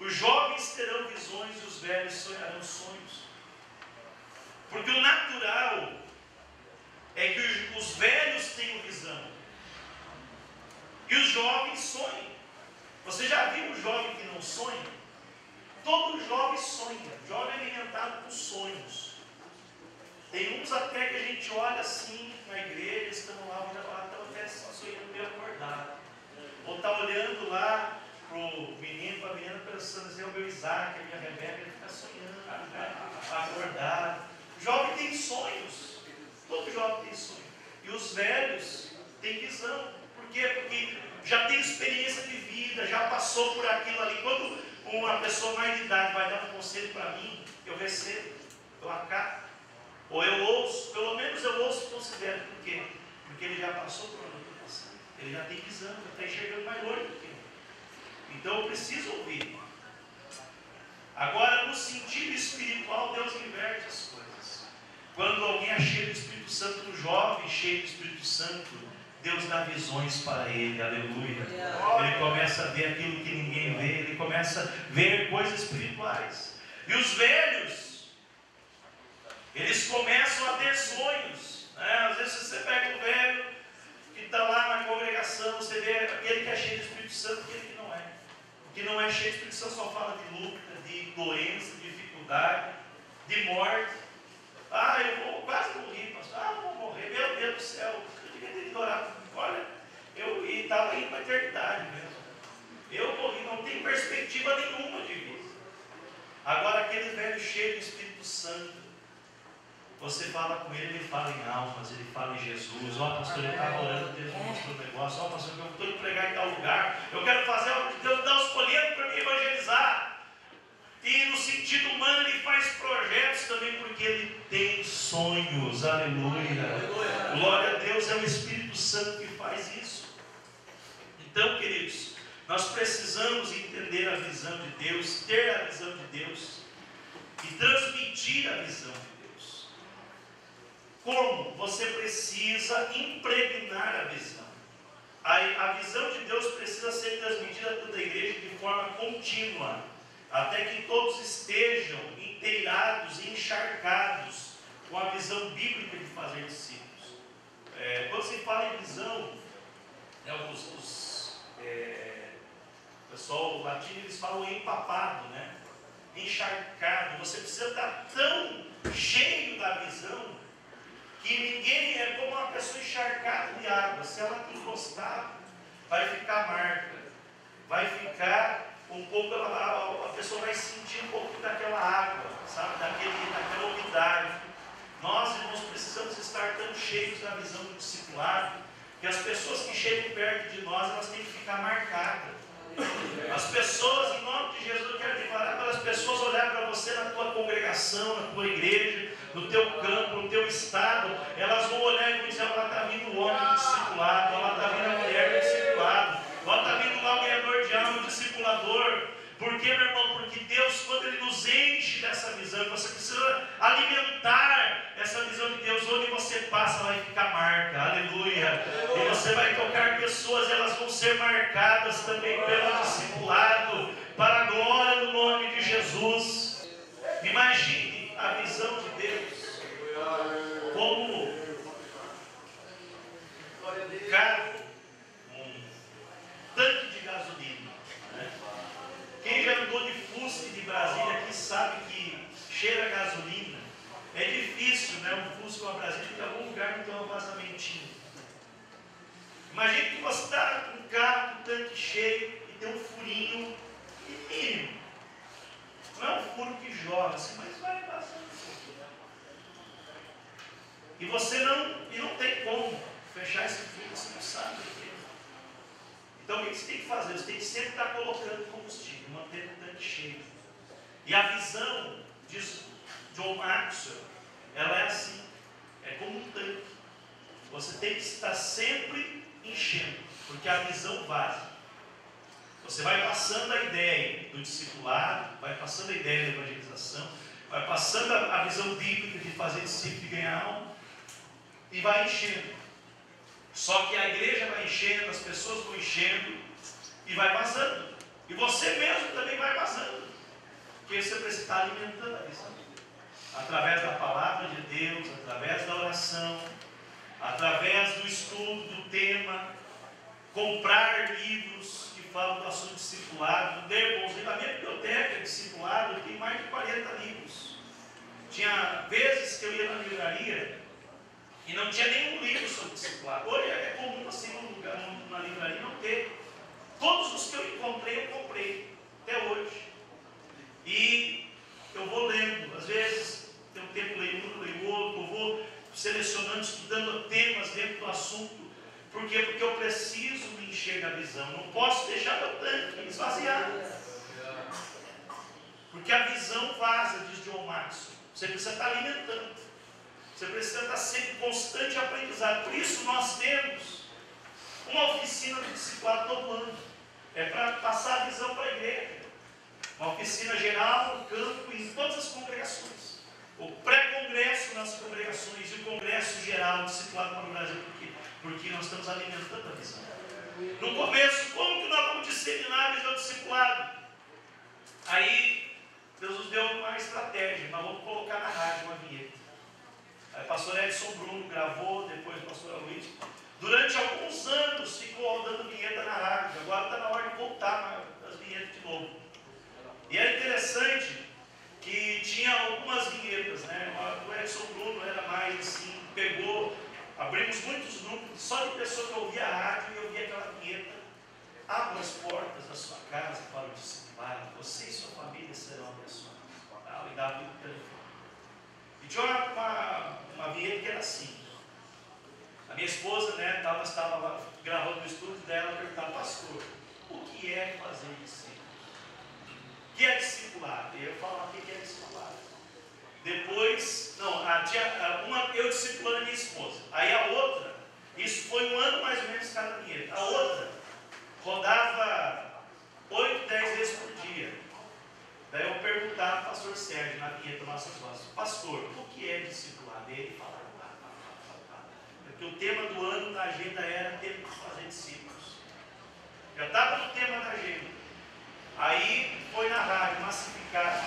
os jovens terão visões e os velhos sonharão sonhos. Porque o natural é que os velhos tenham visão e os jovens sonham. Você já viu um jovem que não sonha? Todo jovem sonha. Jovem é alimentado com sonhos. Tem uns até que a gente olha assim na igreja, estão lá, estão até sonhando meio acordado. Ou está olhando lá para o menino, para a menina, pensando assim, é o meu Isaac, a minha Rebeca, ele fica sonhando, né? Acordado. O jovem tem sonhos. Todo jovem tem sonhos. E os velhos têm visão. Por quê? Porque já tem experiência de vida, já passou por aquilo ali. Quando uma pessoa mais de idade vai dar um conselho para mim, eu recebo, eu acato. Ou eu ouço, pelo menos eu ouço e considero. Por quê? Porque ele já passou por onde eu estou passando. Ele já tem visão, ele está enxergando mais longe do que eu. Então eu preciso ouvir. Agora, no sentido espiritual, Deus inverte as coisas. Quando alguém é cheio do Espírito Santo, um jovem cheio do Espírito Santo, Deus dá visões para ele, aleluia. Ele começa a ver aquilo que ninguém vê, ele começa a ver coisas espirituais. E os velhos, eles começam a ter sonhos, né? Às vezes você pega um velho que está lá na congregação, você vê aquele que é cheio do Espírito Santo e aquele que não é. O que não é cheio do Espírito Santo só fala de luta, de doença, de dificuldade, de morte. Ah, eu vou quase morrer, pastor. Ah, vou morrer, meu Deus do céu. Eu devia ter orado. Olha, eu estava indo para a eternidade mesmo. Eu morri, não tem perspectiva nenhuma de vida. Agora, aquele velho cheio do Espírito Santo, você fala com ele, ele fala em almas, ele fala em Jesus. Ó, pastor, eu estava orando, Deus me mostrou um negócio. Ó, pastor, eu estou indo pregar em tal lugar. Eu quero fazer algo que Deus dá os colhendo para me evangelizar. E no sentido humano ele faz projetos também, porque ele tem sonhos, aleluia. Glória a Deus, é o Espírito Santo que faz isso. Então, queridos, nós precisamos entender a visão de Deus, ter a visão de Deus e transmitir a visão de Deus. Como? Você precisa impregnar a visão. a visão de Deus precisa ser transmitida a toda a igreja de forma contínua, até que todos estejam inteirados e encharcados com a visão bíblica de fazer discípulos. Quando se fala em visão, né, o pessoal latino, eles falam empapado, né? Encharcado. Você precisa estar tão cheio da visão que ninguém é como uma pessoa encharcada de água. Se ela encostar, vai ficar marca, vai ficar um pouco, a pessoa vai sentir um pouco daquela água, sabe, daquela umidade. Nós, irmãos, precisamos estar tão cheios da visão do discipulado que as pessoas que chegam perto de nós, elas têm que ficar marcadas. As pessoas, em nome de Jesus, eu quero declarar para as pessoas olhar para você na tua congregação, na tua igreja, no teu campo, no teu estado, elas vão olhar e vão dizer: ela está vindo o homem do discipulado, ela está vindo a mulher do discipulado, ela está vindo lá o ganhador de alma, o discipulador. Por quê, meu irmão? Porque Deus, quando Ele nos enche dessa visão, você precisa alimentar essa visão de Deus. Onde você passa, vai ficar marca, aleluia. E você vai tocar pessoas, elas vão ser marcadas também pelo discipulado, para a glória do nome de Jesus. Imagine a visão de Deus como um carro, um tanque de gasolina, né? Quem já andou de Fusca de Brasília aqui sabe que cheira a gasolina. É difícil, né? Um Fusca ou uma Brasília, em algum lugar não tem um vazamentinho. Imagine que você está com um carro, com um tanque cheio e tem um furinho mínimo. Não é um furo que jorra assim, mas vai passando um pouquinho. E você não tem como fechar esse furo, você não sabe o que é. Então o que você tem que fazer? Você tem que sempre estar colocando combustível, manter o tanque cheio. E a visão de John Maxwell, ela é assim, é como um tanque. Você tem que estar sempre enchendo, porque a visão vaza. Você vai passando a ideia do discipulado, vai passando a ideia da evangelização, vai passando a visão bíblica de fazer discípulo e ganhar alma, e vai enchendo. Só que a igreja vai enchendo, as pessoas vão enchendo, e vai vazando. E você mesmo também vai vazando, porque você precisa estar alimentando a visão. Através da palavra de Deus, através da oração, através do estudo do tema, comprar livros que falam do assunto discipulado. Na minha biblioteca de discipulado tem mais de 40 livros. Tinha vezes que eu ia na livraria e não tinha nenhum livro sobre discipulado. Hoje é comum assim na livraria não ter. Todos os que eu encontrei, eu comprei, até hoje. E eu vou lendo, às vezes tem um tempo leio um, leio outro, eu vou selecionando, estudando temas dentro do assunto. Por quê? Porque eu preciso me encher da visão. Não posso deixar meu tanque esvaziar. Porque a visão vaza, diz John Maxwell. Você precisa estar alimentando. Você precisa estar sempre constante aprendizado. Por isso nós temos uma oficina de discipulado todo ano. É para passar a visão para a igreja. Uma oficina geral no campo e em todas as congregações. O pré-congresso nas congregações e o congresso geral discipulado para o Brasil. Porque nós estamos alimentando a visão. No começo, como que nós vamos disseminar a visão do discipulado? Aí, Deus nos deu uma estratégia. Nós vamos colocar na rádio uma vinheta. Aí o pastor Edson Bruno gravou, depois o pastor Luiz. Durante alguns anos ficou rodando vinheta na rádio. Agora está na hora de voltar as vinhetas de novo. E é interessante que tinha algumas vinhetas, né? O Edson Bruno era mais assim, abrimos muitos grupos só de pessoas que ouviam a rádio e ouvia aquela vinheta. Abra as portas da sua casa para o discipulado. Você e sua família serão abençoados. E dava o telefone. E tinha uma vinheta que era assim. A minha esposa, né, estava lá, gravando no estúdio dela, perguntava: pastor, o que é fazer discípulo? O que é discipulado? E eu falava: o que é discipulado? Depois, eu discipulando a minha esposa. Aí a outra, isso foi um ano mais ou menos cada vinheta. A outra rodava 8, 10 vezes por dia. Daí eu perguntava ao pastor Sérgio, na vinheta Nossas Vozes: pastor, o que é discipulado? E ele falava: que o tema do ano da agenda era tempo de fazer discípulos. Já estava no tema da agenda. Aí foi na rádio, massificar.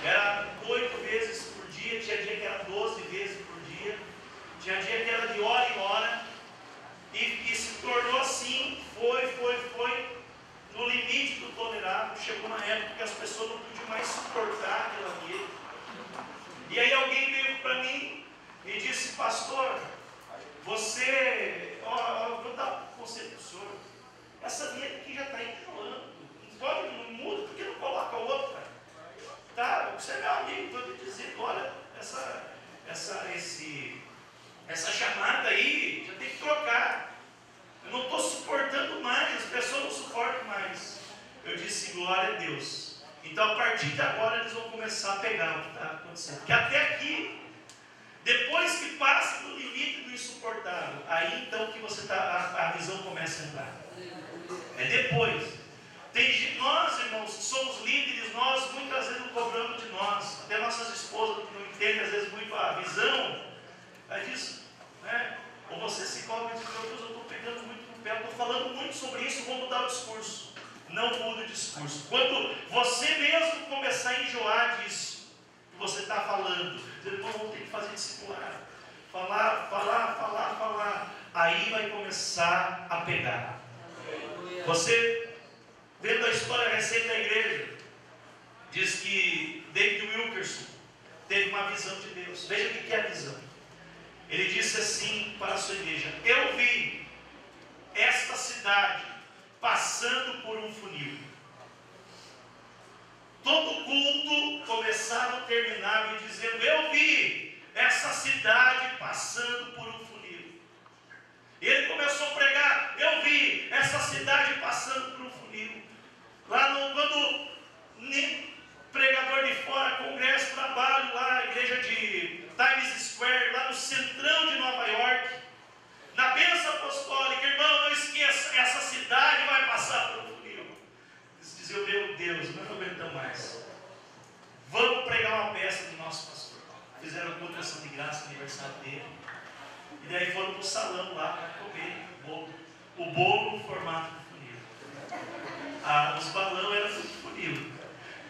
Era 8 vezes por dia, tinha dia que era 12 vezes por dia, tinha dia que era de hora em hora, e se tornou assim, foi, no limite do tolerável. Chegou na época que as pessoas não podiam mais suportar aquilo ali. E aí alguém veio para mim e disse: pastor, você, vou dar um conselho para o senhor, essa vinheta aqui já está enrolando, não muda, por que não coloca outra? Tá, você é meu amigo, estou te dizendo, olha, essa chamada aí, já tem que trocar. Eu não estou suportando mais, as pessoas não suportam mais. Eu disse: glória a Deus. Então, a partir de agora, eles vão começar a pegar o que está acontecendo. Porque até aqui, depois que passa do limite do insuportável, aí então que você a visão começa a entrar. É depois. Nós, irmãos, que somos líderes, nós muitas vezes não cobramos de nós. Até nossas esposas que não entendem às vezes muito a visão, aí diz, né? Ou você se cobra e diz: meu Deus, eu estou pegando muito no pé, estou falando muito sobre isso, vou mudar o discurso. Não muda o discurso. Quando você mesmo começar a enjoar disso que você está falando, dizer: irmão, vou ter que fazer discipulado. Falar. Aí vai começar a pegar. Você, vendo a história recente da igreja, diz que David Wilkerson teve uma visão de Deus. Veja o que é a visão. Ele disse assim para a sua igreja: eu vi esta cidade passando por um funil. Todo culto começava e terminava dizendo: eu vi essa cidade passando por um funil. E ele começou a pregar: eu vi essa cidade passando por um funil. Quando pregador de fora, congresso, trabalho lá, igreja de Times Square, lá no centrão de Nova York, na bênção apostólica: irmão, não esqueça, essa cidade vai passar por um funil. Eles diziam: meu Deus, não aguentamos mais, vamos pregar uma peça do nosso pastor. Fizeram culto de graça, aniversário dele, e daí foram para o salão lá para comer o bolo no formato do funil. Os balões eram do funil,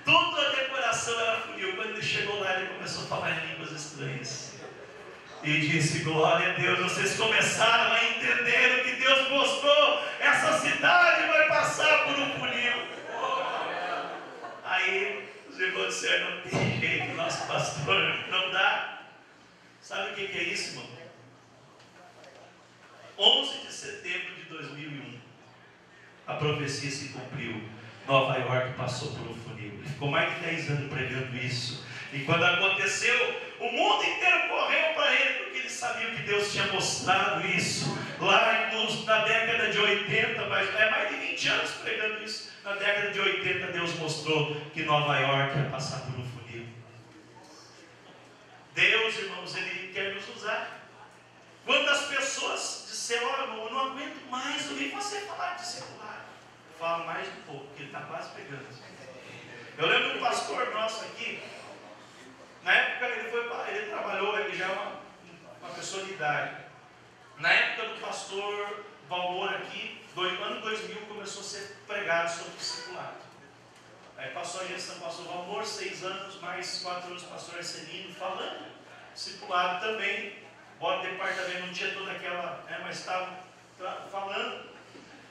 toda a decoração era funil. Quando ele chegou lá, ele começou a falar em línguas estranhas e disse: glória a Deus, vocês começaram a entender o que Deus mostrou, essa cidade vai passar por um funil. Aí os irmãos disseram: não tem jeito, nosso pastor, não dá. Sabe o que é isso, irmão? 11 de setembro de 2001, a profecia se cumpriu. Nova York passou por um funil. Ele ficou mais de 10 anos pregando isso. E quando aconteceu, o mundo inteiro correu para ele, porque eles sabiam que Deus tinha mostrado isso lá na década de 80, mas é mais de 20 anos pregando isso. Na década de 80, Deus mostrou que Nova York ia passar por um funil. Deus, irmãos, Ele quer nos usar. Quantas pessoas disseram: olha, irmão, eu não aguento mais ouvir você falar de discipulado. Fala mais um pouco, porque ele está quase pegando. Eu lembro de um pastor nosso aqui, na época ele trabalhou, ele já é uma pessoa de idade. Na época do pastor Valmor aqui, ano 2000, começou a ser pregado sobre discipulado. Aí passou a gestão do pastor Valmor, 6 anos, mais 4 anos pastor Arsenino, falando discipulado também. Embora o departamento não tinha toda aquela, mas estava falando.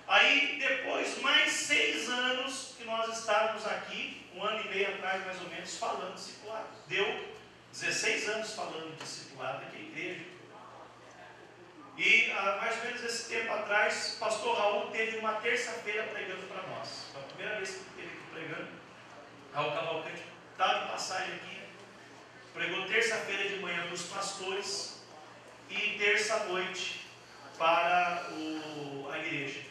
Aí depois, mais 6 anos que nós estávamos aqui, 1 ano e meio atrás mais ou menos, falando de discipulado. Deu 16 anos falando de discipulado aqui na igreja. E mais ou menos esse tempo atrás, o pastor Raul teve uma terça-feira pregando para nós. Foi a primeira vez que ele esteve aqui pregando. Raul Cavalcante estava de passagem aqui. Pregou terça-feira de manhã para os pastores e terça-noite para a igreja.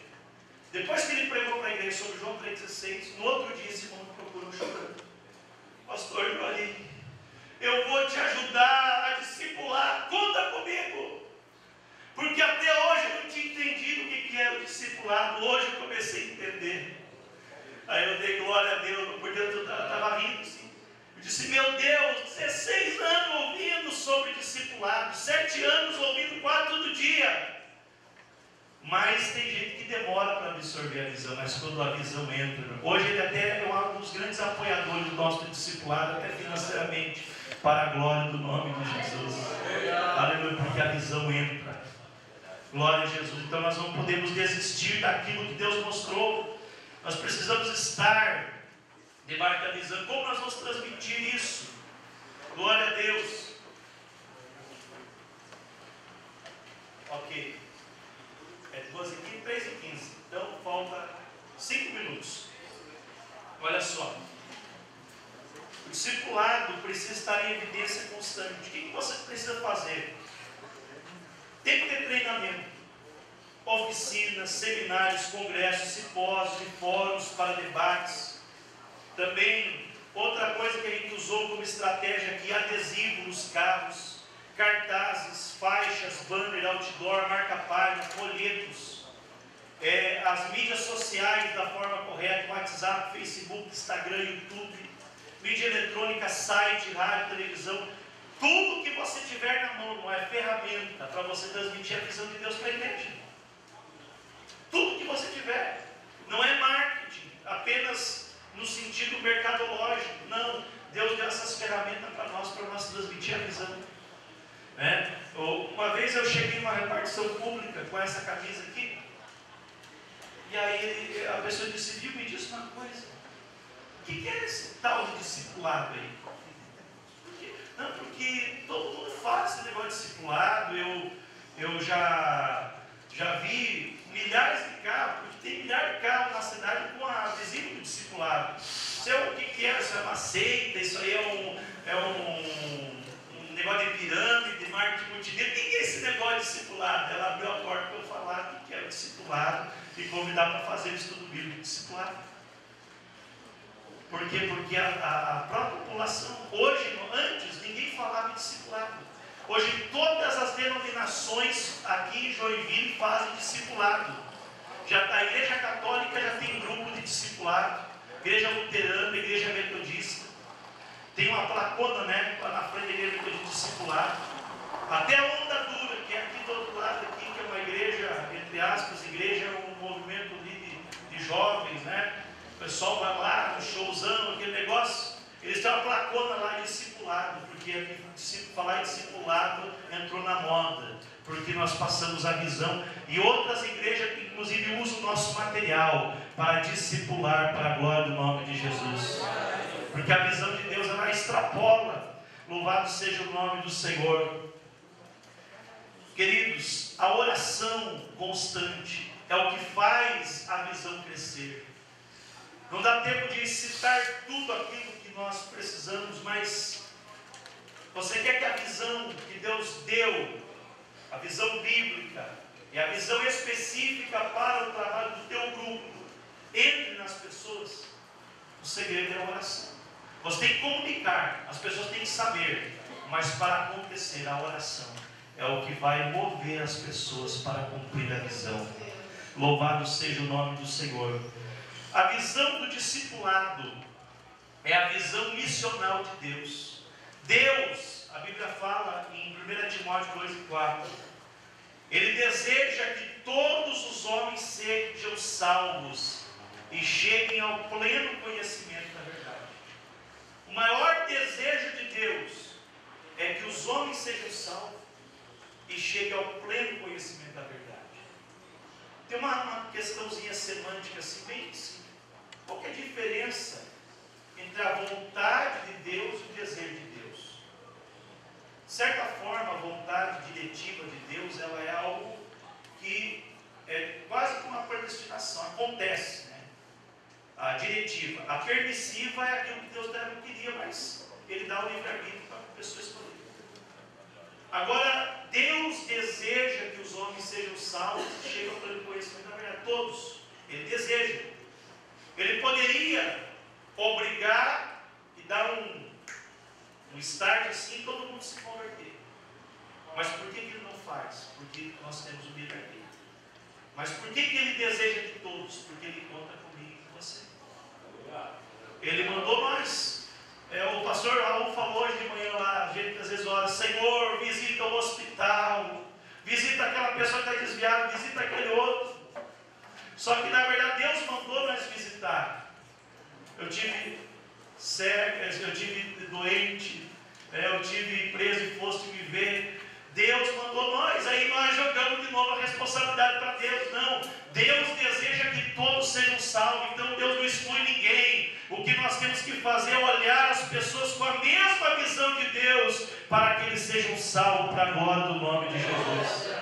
Depois que ele pregou para a igreja sobre João 3,16, no outro dia esse irmão me procurou chorando: pastor Joaquim, eu vou te ajudar a discipular, conta comigo, porque até hoje eu não tinha entendido o que era o discipulado, hoje eu comecei a entender. Aí eu dei glória a Deus, por dentro eu estava rindo assim. Eu disse: meu Deus, 16 anos ouvindo sobre discipulado, discipulado, 7 anos ouvindo quase todo dia. Mas tem gente que demora para absorver a visão, mas quando a visão entra, hoje ele até é um dos grandes apoiadores do nosso discipulado, até financeiramente, para a glória do nome de Jesus. Aleluia, porque a visão entra. Glória a Jesus. Então nós não podemos desistir daquilo que Deus mostrou. Nós precisamos estar debaixo da visão. Como nós vamos transmitir isso? Glória a Deus. Ok. É 2h15, 3h15. Então falta 5 minutos. Olha só. O discipulado precisa estar em evidência constante. O que você precisa fazer? Tem que ter treinamento. Oficinas, seminários, congressos, simpósios e fóruns para debates. Também, outra coisa que a gente usou como estratégia aqui, adesivo nos carros, cartazes, faixas, banner, outdoor, marca-página, folhetos, as mídias sociais da forma correta, WhatsApp, Facebook, Instagram, YouTube, mídia eletrônica, site, rádio, televisão, tudo que você tiver na mão, não é ferramenta para você transmitir a visão de Deus para a igreja. Tudo que você tiver, não é marketing, apenas no sentido mercadológico, não. Deus deu essas ferramentas para nós transmitir a visão. Uma vez eu cheguei numa repartição pública com essa camisa aqui, e aí a pessoa disse, viu, me disse uma coisa, o que é esse tal de discipulado aí? Não, porque todo mundo faz esse negócio de discipulado, eu já vi milhares de carros, porque tem milhares de carros na cidade com adesivo do discipulado. Isso é o que é? Isso é uma seita, isso aí é um negócio de pirâmide, de marketing multinível. O que é esse negócio de discipulado? Ela abriu a porta para eu falar o que é o discipulado e convidar para fazer o estudo bíblico de discipulado. Por quê? Porque a própria população, hoje, antes, ninguém falava de discipulado. Hoje, todas as denominações aqui em Joinville fazem discipulado. A Igreja Católica já tem grupo de discipulado, Igreja Luterana, Igreja Metodista. Tem uma placona, lá na frente da Igreja Metodista de discipulado. Até a Onda Dura, que é aqui do outro lado, aqui, que é uma igreja, entre aspas, igreja é um movimento de jovens, O pessoal vai lá no showzão, aquele negócio. Eles têm uma placona lá de discipulado, porque falar em discipulado entrou na moda, porque nós passamos a visão, e outras igrejas, inclusive, usam o nosso material para discipular para a glória do nome de Jesus, porque a visão de Deus, ela extrapola. Louvado seja o nome do Senhor. Queridos, a oração constante é o que faz a visão crescer. Não dá tempo de citar tudo aquilo que nós precisamos, mas você quer que a visão que Deus deu, a visão bíblica e a visão específica para o trabalho do teu grupo, entre nas pessoas? O segredo é a oração. Você tem que comunicar, as pessoas têm que saber, mas para acontecer a oração é o que vai mover as pessoas para cumprir a visão. Louvado seja o nome do Senhor. A visão do discipulado é a visão missional de Deus. Deus, a Bíblia fala em 1 Timóteo 2:4, Ele deseja que todos os homens sejam salvos e cheguem ao pleno conhecimento da verdade. O maior desejo de Deus é que os homens sejam salvos e cheguem ao pleno conhecimento da verdade. Tem uma questãozinha semântica assim, bem simples. Qual que é a diferença entre a vontade de Deus e o desejo de Deus? De certa forma, a vontade diretiva de Deus, ela é algo que é quase como uma predestinação, acontece, A diretiva, a permissiva é aquilo que Deus não queria, mas Ele dá o livre-arbítrio para a pessoa escolher. Agora, Deus deseja que os homens sejam salvos e cheguem ao pleno conhecimento da verdade. Todos. Ele deseja. Ele poderia obrigar e dar um start assim e todo mundo se converter. Mas por que Ele não faz? Porque nós temos o livre-arbítrio. Mas por que Ele deseja de todos? Porque Ele conta comigo e com você. Ele mandou nós. O pastor Raul falou hoje de manhã lá, a gente às vezes ora, Senhor, visita o Só que na verdade Deus mandou nós visitar. Eu tive cego, eu tive doente, eu tive preso e foste me ver. Deus mandou nós, aí nós jogamos de novo a responsabilidade para Deus. Não, Deus deseja que todos sejam salvos, então Deus não exclui ninguém. O que nós temos que fazer é olhar as pessoas com a mesma visão de Deus, para que eles sejam salvos para a glória do nome de Jesus.